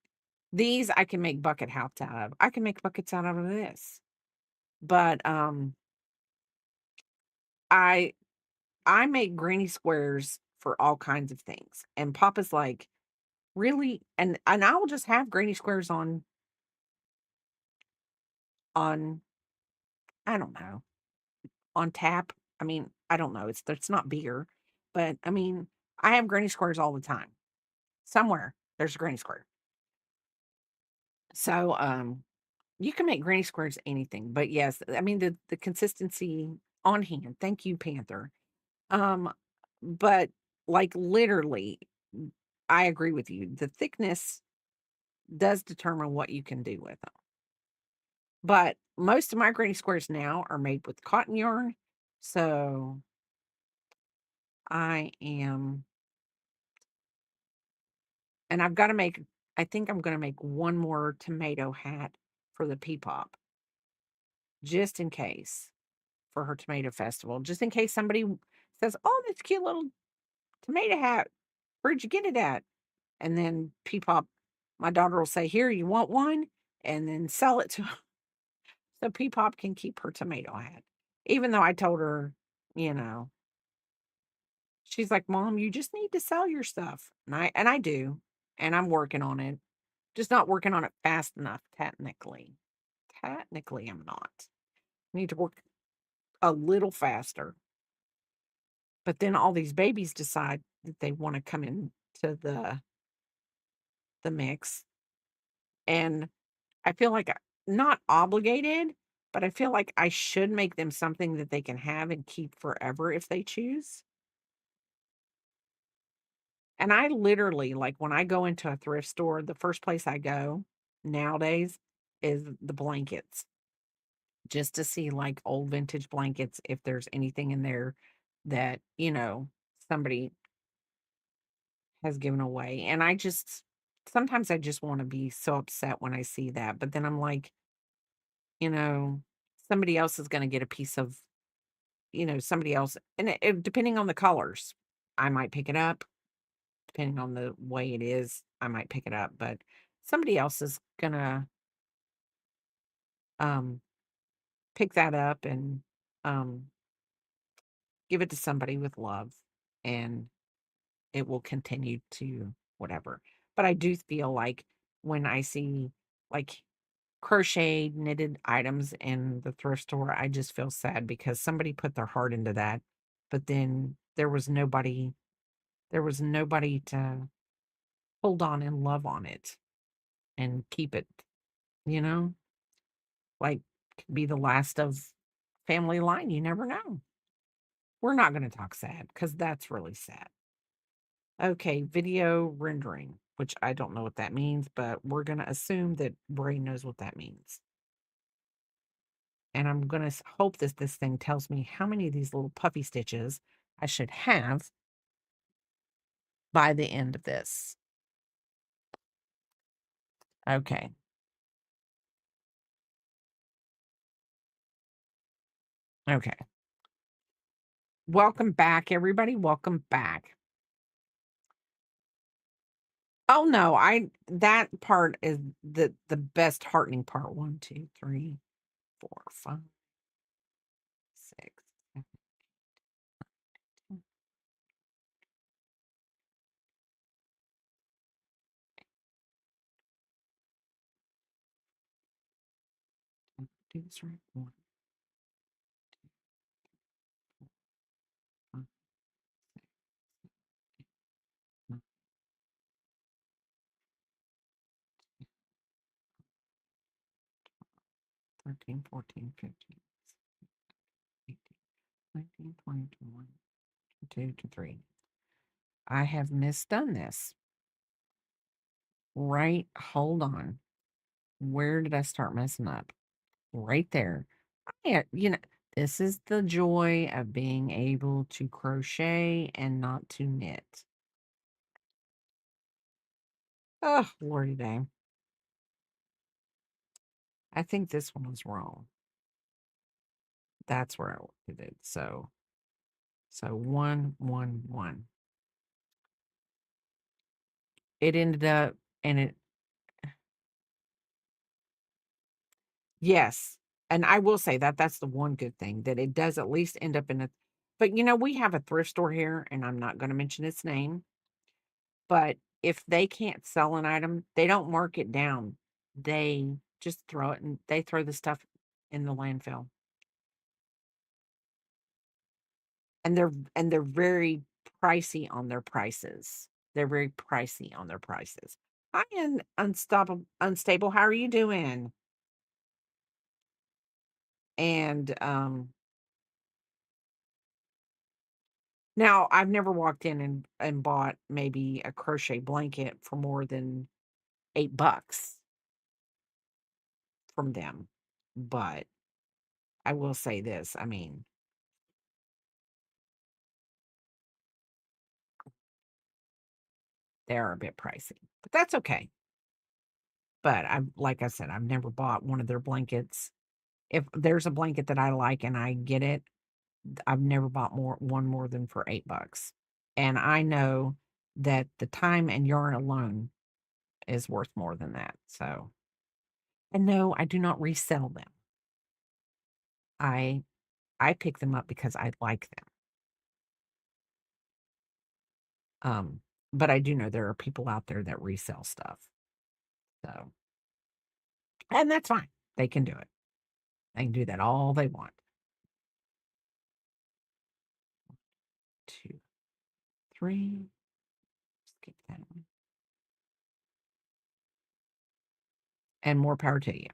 these I can make bucket hats out of. I can make buckets out of this. But I I make granny squares for all kinds of things. And Papa's like, "Really?" And I will just have granny squares on I don't know, on tap. I mean, I don't know. It's not beer, but I mean, I have granny squares all the time. Somewhere there's a granny square. So you can make granny squares anything. But yes, I mean the consistency on hand. Thank you, Panther. Um, but like literally, I agree with you. The thickness does determine what you can do with them. But most of my granny squares now are made with cotton yarn. So I am, and I think I'm going to make one more tomato hat for the Peepop just in case for her tomato festival, just in case somebody says, "Oh, this cute little tomato hat. Where'd you get it at?" And then Peepop, my daughter will say, "Here, you want one?" And then sell it to so Peepop can keep her tomato hat. Even though I told her, you know, she's like, "Mom, you just need to sell your stuff." And I do. And I'm working on it. Just not working on it fast enough, technically. Technically, I'm not. I need to work a little faster. But then all these babies decide that they want to come into the mix. And I feel like not obligated, but I feel like I should make them something that they can have and keep forever if they choose. And I literally, like, when I go into a thrift store, the first place I go nowadays is the blankets, just to see like old vintage blankets if there's anything in there that, somebody has given away. And I just sometimes I just want to be so upset when I see that. But then I'm like, you know, somebody else is going to get a piece of, somebody else. And depending on the colors, I might pick it up. Depending on the way it is, I might pick it up. But somebody else is going to um, pick that up and um, give it to somebody with love. And it will continue to whatever. But I do feel like when I see like crocheted knitted items in the thrift store, I just feel sad because somebody put their heart into that, but then there was nobody to hold on and love on it and keep it, you know? like, could be the last of family line, you never know. We're not gonna talk sad because that's really sad. Okay, video rendering, which I don't know what that means, but we're gonna assume that Bray knows what that means. And I'm gonna hope that this thing tells me how many of these little puffy stitches I should have by the end of this. Okay. Okay. Welcome back, everybody. Welcome back. Oh no, I that part is the best heartening part. 1, 2, 3, 4, 5, 6, 7, 2, 3, 4, 5, 9, 13, 14, 15, 18, 19, 20, 21, 22 to 3. I have misdone this. Right, hold on. Where did I start messing up? Right there. Yeah, this is the joy of being able to crochet and not to knit. Oh, lordy dang. I think this one was wrong. That's where I did it. So 1, 1, 1. It ended up and it yes. And I will say that that's the one good thing that it does at least end up in a but we have a thrift store here and I'm not going to mention its name, but if they can't sell an item, they don't mark it down. They just throw it and they throw the stuff in the landfill. And they're very pricey on their prices. They're very pricey on their prices. Hi, unstable. How are you doing? And now I've never walked in and bought maybe a crochet blanket for more than $8 from them. But I will say this, I mean, they are a bit pricey, but that's okay. But I've like I said, I've never bought one of their blankets. If there's a blanket that I like and I get it, I've never bought more than for $8. And I know that the time and yarn alone is worth more than that. So, and no, I do not resell them. I I pick them up because I like them. But I do know there are people out there that resell stuff. So, and that's fine. They can do it. They can do that all they want. 2, 3. Skip that one. And more power to you.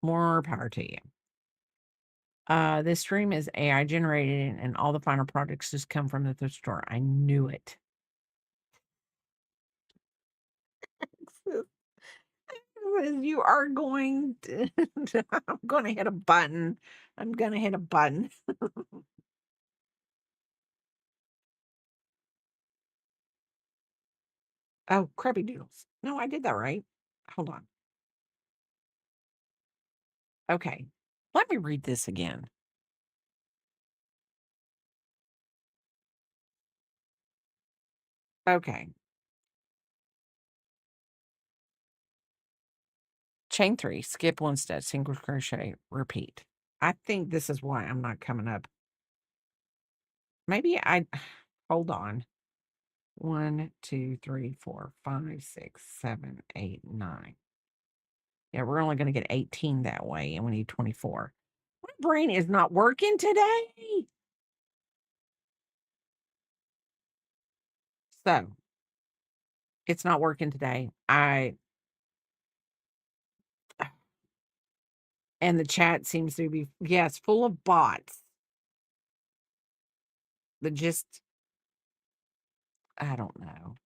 More power to you. This stream is AI generated and all the final products just come from the thrift store. I knew it. You are going to, I'm going to hit a button. I'm going to hit a button. Oh, crappy doodles. No, I did that right. Hold on. Okay. Let me read this again. Okay. Chain 3, skip 1 stitch, single crochet, repeat. I think this is why I'm not coming up. Maybe hold on. 1, 2, 3, 4, 5, 6, 7, 8, 9. Yeah, we're only going to get 18 that way, and we need 24. My brain is not working today. So it's not working today. And the chat seems to be, yes, full of bots that just, I don't know.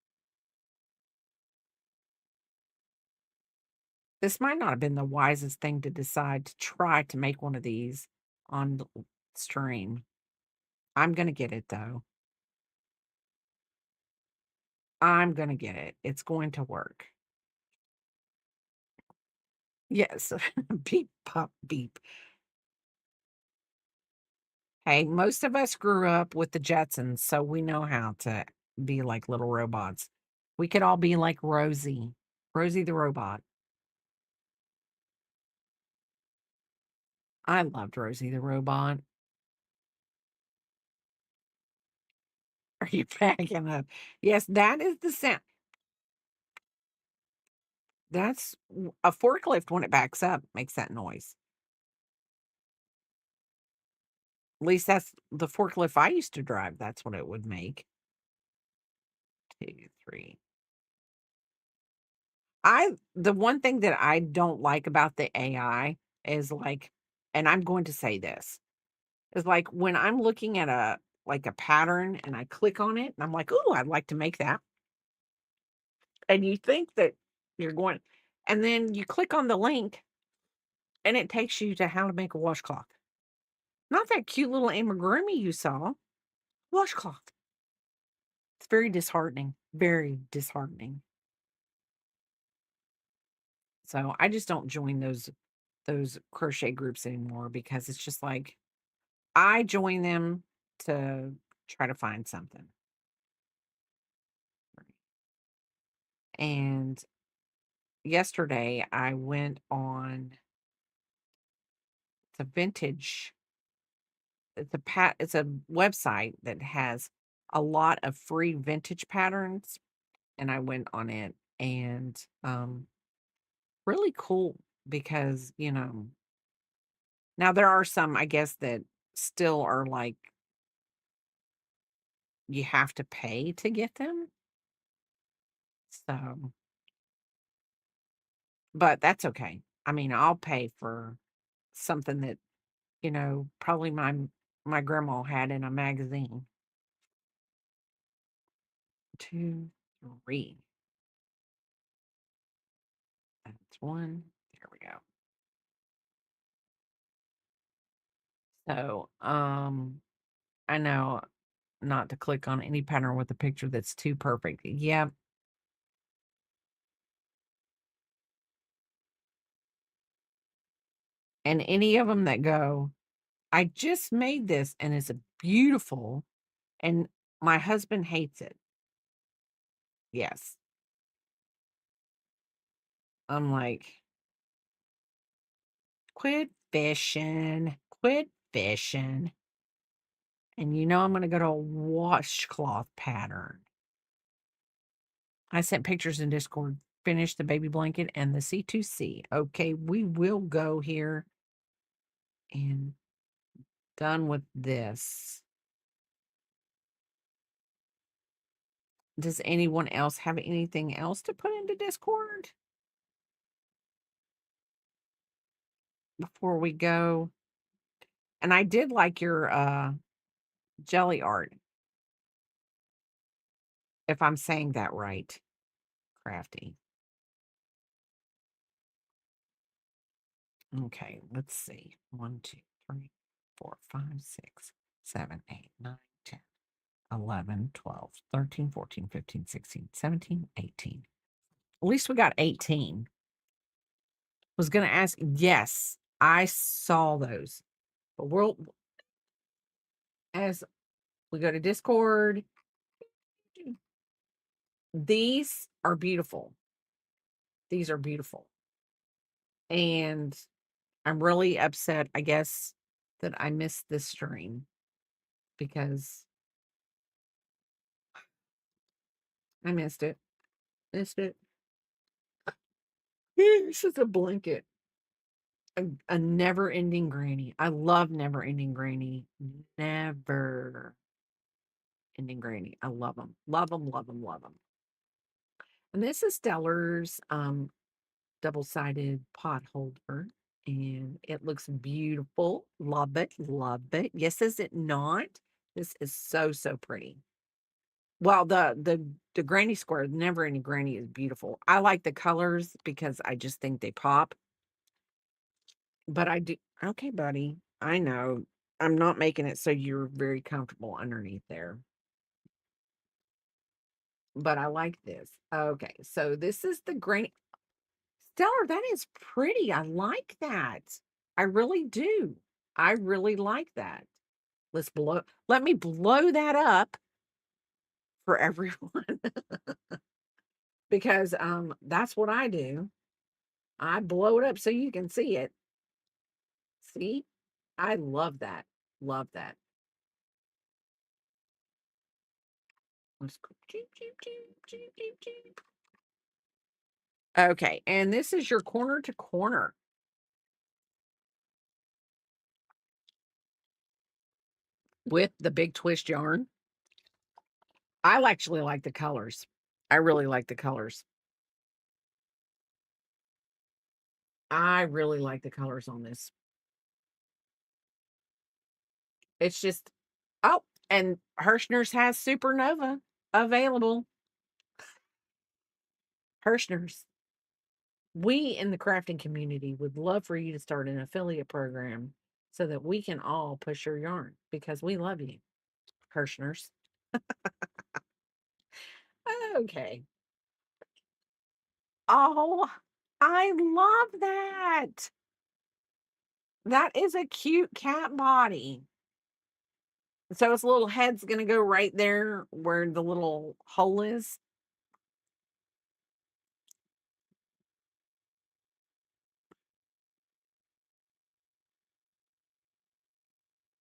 This might not have been the wisest thing to decide to try to make one of these on stream. I'm gonna get it though. I'm gonna get it. It's going to work. Yes. Beep, pop, beep. Hey, most of us grew up with the Jetsons, so we know how to be like little robots. We could all be like Rosie, Rosie the robot. I loved Rosie the robot. Are you backing up? Yes, that is the sound. That's a forklift when it backs up makes that noise. At least that's the forklift I used to drive. That's what it would make. 2, 3. The one thing that I don't like about the AI is like, and I'm going to say this, is like when I'm looking at a pattern and I click on it and I'm like, "Ooh, I'd like to make that." And you think that you're going, and then you click on the link and it takes you to how to make a washcloth. Not that cute little amigurumi you saw. Washcloth. It's very disheartening. Very disheartening. So I just don't join those crochet groups anymore because it's just like I join them to try to find something. And yesterday I went on the vintage, it's a website that has a lot of free vintage patterns, and I went on it, and really cool because, now there are some, I guess, that still are like you have to pay to get them. So, but that's okay. I mean, I'll pay for something that, probably my grandma had in a magazine. 2, 3. That's 1. There we go. So, I know not to click on any pattern with a picture that's too perfect. Yep. And any of them that go, I just made this and it's a beautiful, and my husband hates it. Yes. I'm like, quit fishing, quit fishing. And I'm going to go to a washcloth pattern. I sent pictures in Discord. Finished the baby blanket and the C2C. Okay, we will go here and done with this. Does anyone else have anything else to put into Discord before we go? And I did like your jelly art, if I'm saying that right. Crafty. Okay, let's see. 1, 2, 3, 4, 5, 6, 7, 8, 9, 10, 11, 12, 13, 14, 15, 16, 17, 18. At least we got 18. Was gonna ask, yes, I saw those. But as we go to Discord, these are beautiful. These are beautiful. And I'm really upset, I guess, that I missed this stream because I missed it. Missed it. This is a blanket. A never-ending granny. I love never-ending granny. Never-ending granny. I love them. Love them, love them, love them. And this is Stellar's double-sided pot holder. And it looks beautiful. Love it, love it. Yes, is it not? This is so, so pretty. Well, the granny square, never any granny is beautiful. I like the colors because I just think they pop, but I do okay, buddy. I know. I'm not making it so you're very comfortable underneath there, but I like this. Okay, so this is the granny Stellar, that is pretty. I like that. I really do. I really like that. Let me blow that up for everyone because that's what I do. I blow it up so you can see it. See? I love that. Love that. Let's go. Cheep, cheep, cheep, cheep, cheep, cheep. Okay, and this is your corner to corner with the big twist yarn. I actually like the colors. I really like the colors. I really like the colors on this. It's just oh, and Hirschner's has Supernova available. Hirschner's. We in the crafting community would love for you to start an affiliate program so that we can all push your yarn because we love you, Hirschner's. Okay. Oh, I love that. That is a cute cat body. So its little head's gonna go right there where the little hole is.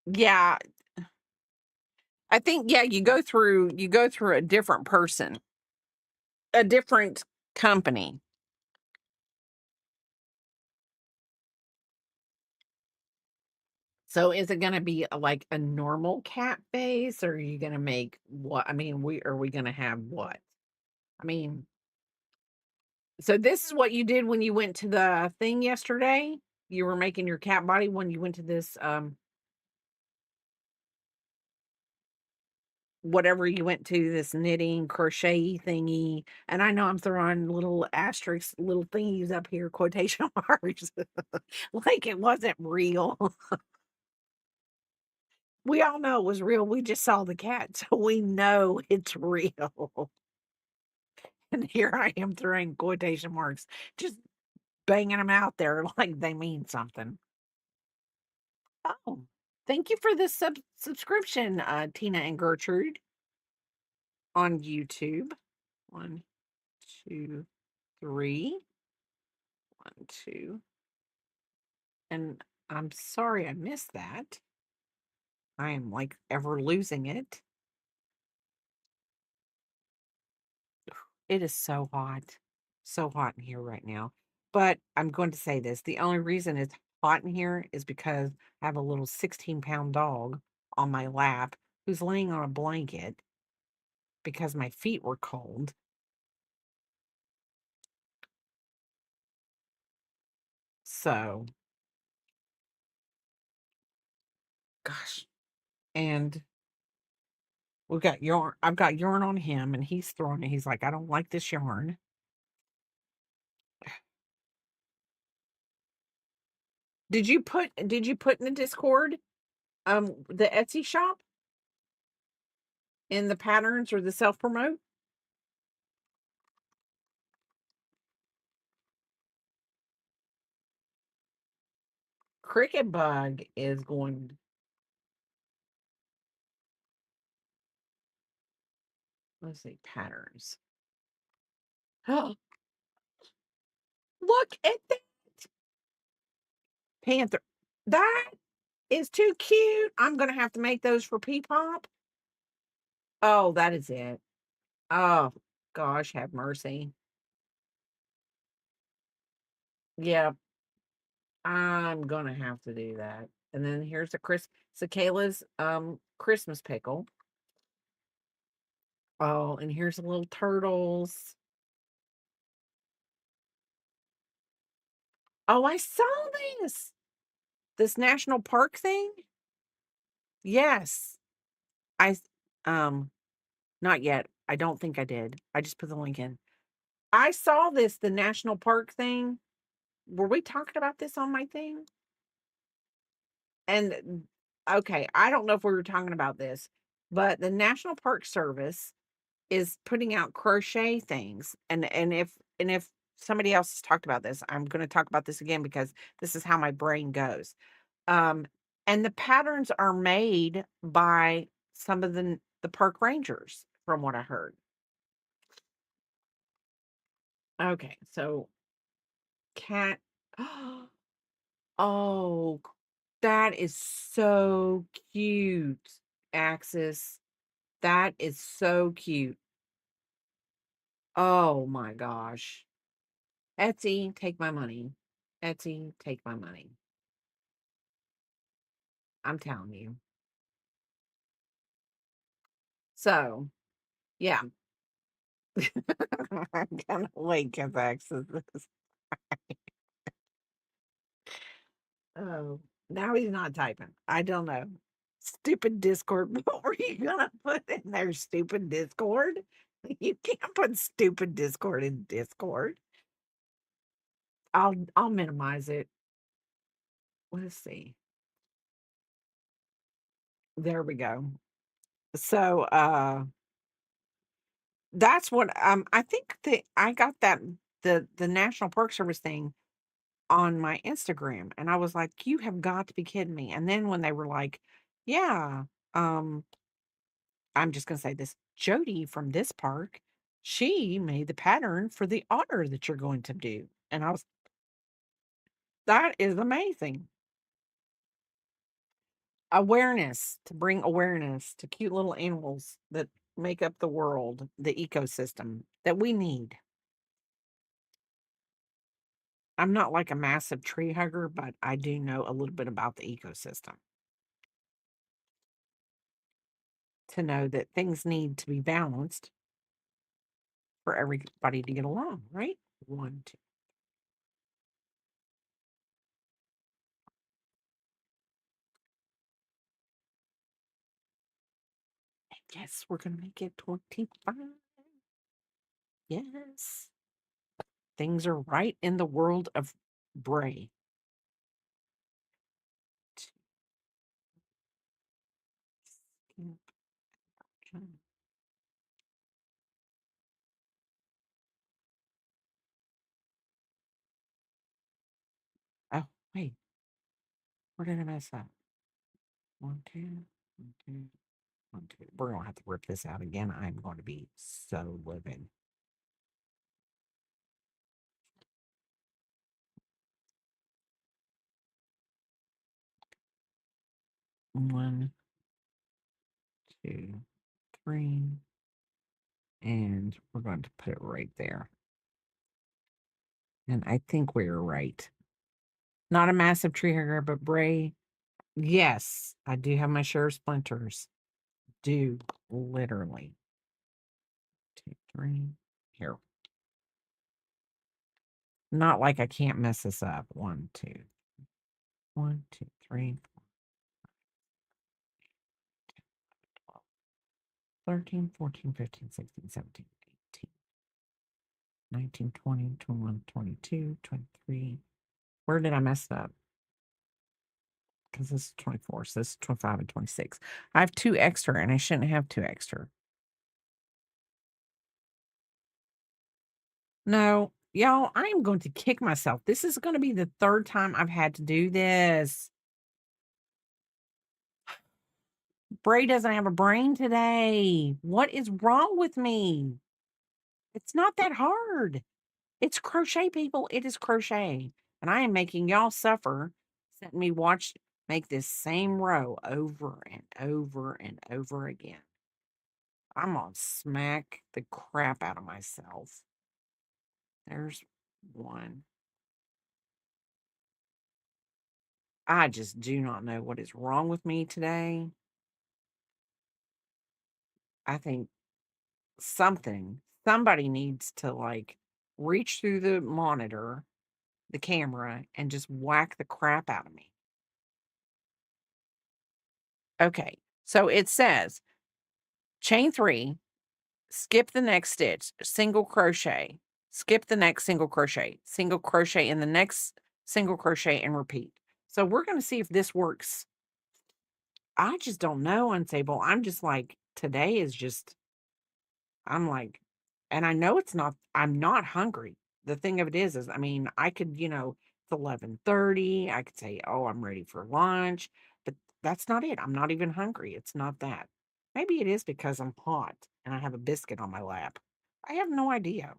Yeah, I think yeah, you go through a different person, a different company. So is it gonna be like a normal cat face or are you gonna make what? I mean, we gonna have what? I mean, so this is what you did when you went to the thing yesterday? You were making your cat body when you went to this whatever you went to, this knitting crochet thingy. And I know I'm throwing little asterisks, little thingies up here, quotation marks, like it wasn't real. We all know it was real. We just saw the cat, so we know it's real. And here I am throwing quotation marks, just banging them out there like they mean something. Oh, thank you for the subscription, Tina and Gertrude on YouTube. One, two, three. One, two. And I'm sorry I missed that. I am like ever losing it. It is so hot in here right now. But I'm going to say this, the only reason it's hot in here is because I have a little 16-pound dog on my lap who's laying on a blanket because my feet were cold. So, gosh, and we've got yarn. I've got yarn on him, and he's throwing it. He's like, I don't like this yarn. Did you put in the Discord the Etsy shop in the patterns or the self promote? Cricket Bug is going, let's see, patterns. Oh, look at that panther. That is too cute. I'm gonna have to make those for P-Pop. Oh, that is it. Oh, gosh, have mercy. Yeah, I'm gonna have to do that. And then here's a Kayla's Christmas pickle. Oh, and here's the little turtles. Oh, I saw this. This national park thing? Yes. I s not yet. I don't think I did. I just put the link in. I saw this, the national park thing. Were we talking about this on my thing? And okay, I don't know if we were talking about this, but the National Park Service is putting out crochet things, and if somebody else has talked about this, I'm gonna talk about this again because this is how my brain goes. Um, and the patterns are made by some of the park rangers, from what I heard. Okay, so cat oh, that is so cute, Axis. That is so cute. Oh my gosh. Etsy, take my money. Etsy, take my money. I'm telling you. So, yeah. I'm gonna link his access this. Oh, now he's not typing. I don't know. Stupid Discord. What were you gonna put in there, stupid Discord? You can't put stupid Discord in Discord. I'll minimize it. Let's see. There we go. So that's what I think that I got that the National Park Service thing on my Instagram, and I was like, "You have got to be kidding me." And then when they were like, "Yeah, um, I'm just gonna say this, Jody from this park, she made the pattern for the otter that you're going to do." And I was, that is amazing. Awareness, to bring awareness to cute little animals that make up the world, the ecosystem that we need. I'm not like a massive tree hugger, but I do know a little bit about the ecosystem to know that things need to be balanced for everybody to get along, right? One, two. Yes, we're gonna make it 25. Yes. Things are right in the world of Bray. Skip. Jump. Oh, wait, where did I mess up? One, two, one, two, one, two. We're gonna have to rip this out again. I'm going to be so livid. One, two, three, and we're going to put it right there. And I think we are right. Not a massive tree hugger, but Bray. Yes, I do have my share of splinters. Do literally. Two, three. Here. Not like I can't mess this up. One, two. One, two, three, 12, 13, 14, 15, 16, 17, 18, 19, 20, 21, 22, 23. Where did I mess up? Because this is 24, so this is 25 and 26. I have two extra, and I shouldn't have two extra. No, y'all, I am going to kick myself. This is going to be the third time I've had to do this. Bray doesn't have a brain today. What is wrong with me? It's not that hard. It's crochet, people. It is crochet. And I am making y'all suffer, letting me watch make this same row over and over and over again. I'm gonna smack the crap out of myself. There's one. I just do not know what is wrong with me today. I think somebody needs to like reach through the monitor. the camera and just whack the crap out of me. Okay. So it says chain 3, skip the next stitch, single crochet, skip the next single crochet in the next single crochet and repeat. So we're going to see if this works. I just don't know, Unsable. I'm just like, today is just, I'm like, and I know I'm not hungry. The thing of it is, I mean, I could, it's 11:30. I could say, oh, I'm ready for lunch, but that's not it. I'm not even hungry. It's not that. Maybe it is because I'm hot and I have a biscuit on my lap. I have no idea.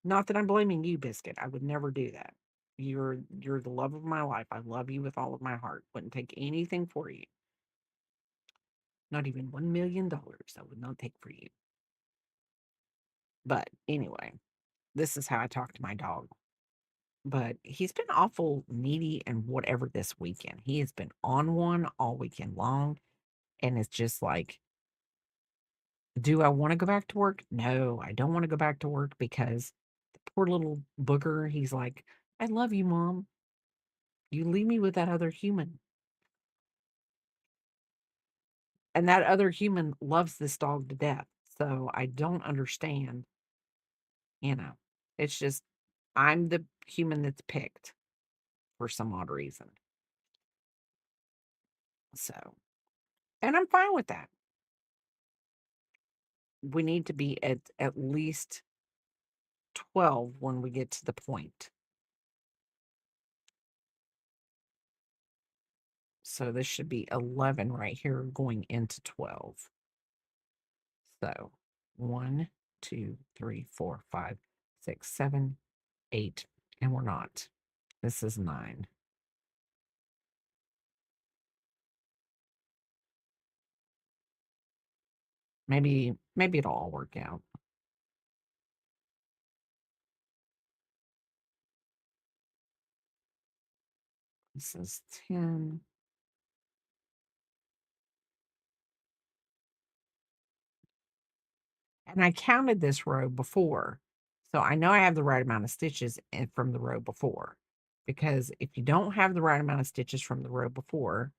Not that I'm blaming you, biscuit. I would never do that. You're the love of my life. I love you with all of my heart. Wouldn't take anything for you. Not even $1 million I would not take for you. But anyway, this is how I talk to my dog. But he's been awful needy and whatever this weekend. He has been on one all weekend long. And it's just like, do I want to go back to work? No, I don't want to go back to work because the poor little booger, he's like, I love you, Mom. You leave me with that other human. And that other human loves this dog to death. So I don't understand, you know. It's just I'm the human that's picked for some odd reason. So, and I'm fine with that. We need to be at least 12 when we get to the point. So this should be 11 right here going into 12. So 1, 2, 3, 4, 5, 6, 7, 8, and we're not. This is 9. Maybe it'll all work out. This is 10. And I counted this row before. So I know I have the right amount of stitches from the row before. Because if you don't have the right amount of stitches from the row before,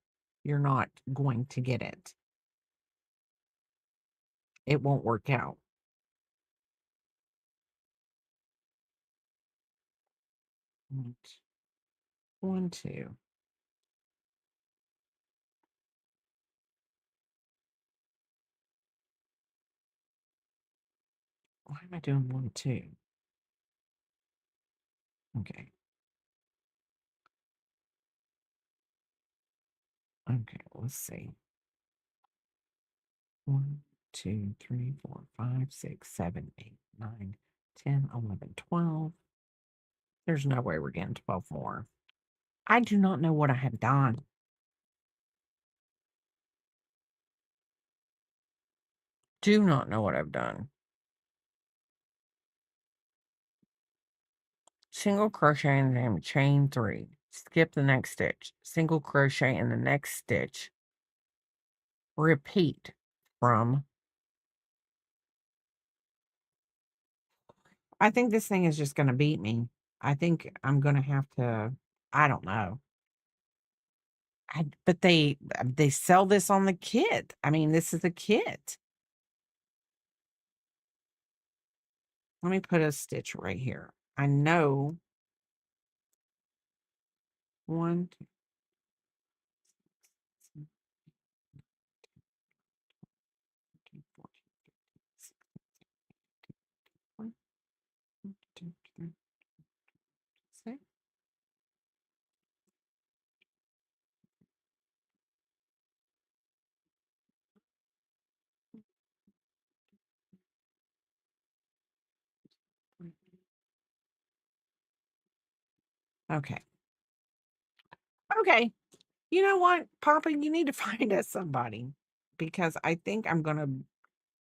you're not going to get it. It won't work out. One, two. Why am I doing 1, 2? Okay. Okay, let's see. 1, 2, 3, 4, 5, 6, 7, 8, 9, 10, 11, 12. There's no way we're getting 12 more. I do not know what I have done. Do not know what I've done. Single crochet in the chain 3. Skip the next stitch. Single crochet in the next stitch. Repeat from. I think this thing is just going to beat me. I think I'm going to have to, I don't know. But they sell this on the kit. I mean, this is a kit. Let me put a stitch right here. I know 1, 2, 3, 4, 5, 1, 2, 3, 6. Okay. Okay. You know what, Papa? You need to find us somebody because I think I'm gonna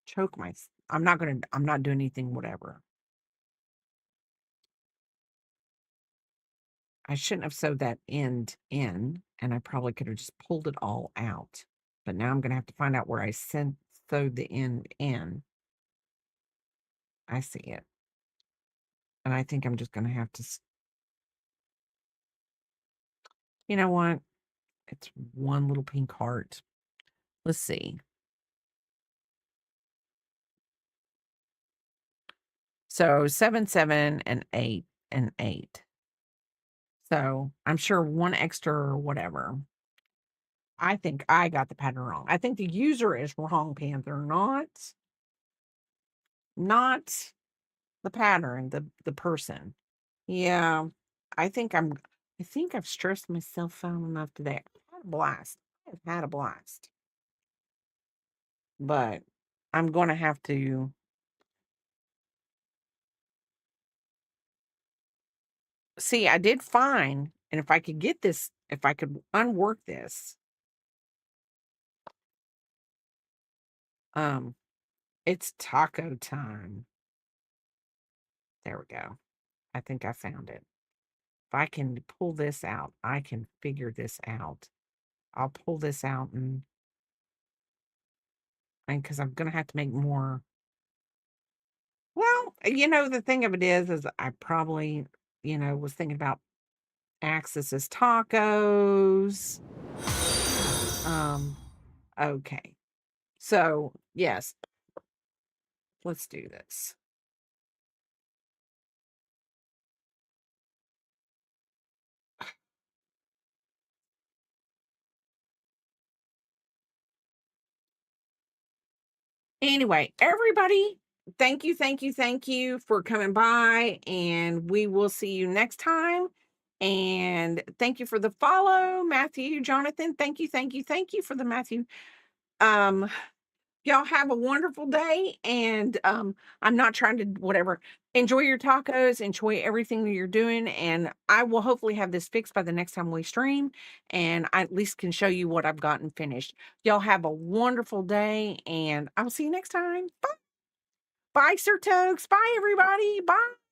choke my. I'm not doing anything. Whatever. I shouldn't have sewed that end in, and I probably could have just pulled it all out. But now I'm gonna have to find out where I sewed the end in. I see it, and I think I'm just gonna have to You know what? It's one little pink heart. Let's see. So 7, 7, and 8, and 8. So I'm sure one extra or whatever. I think I got the pattern wrong. I think the user is wrong, Panther, not the pattern, the person. Yeah, I think I've stressed myself out enough today. I've had a blast. I've had a blast. But I'm gonna have to see, I did fine, and if I could get this, if I could unwork this, um, it's taco time. There we go. I think I found it. If I can pull this out, I can figure this out. I'll pull this out and because I'm gonna have to make more. Well, the thing of it is I probably, was thinking about Axis as tacos. Um, okay. So yes, let's do this. Anyway, everybody, thank you for coming by, and we will see you next time. And thank you for the follow, Matthew, Jonathan. Thank you for the Matthew. Um, y'all have a wonderful day, and I'm not trying to whatever. Enjoy your tacos, enjoy everything that you're doing, and I will hopefully have this fixed by the next time we stream, and I at least can show you what I've gotten finished. Y'all have a wonderful day, and I will see you next time. Bye, Sir Tokes. Bye, everybody. Bye.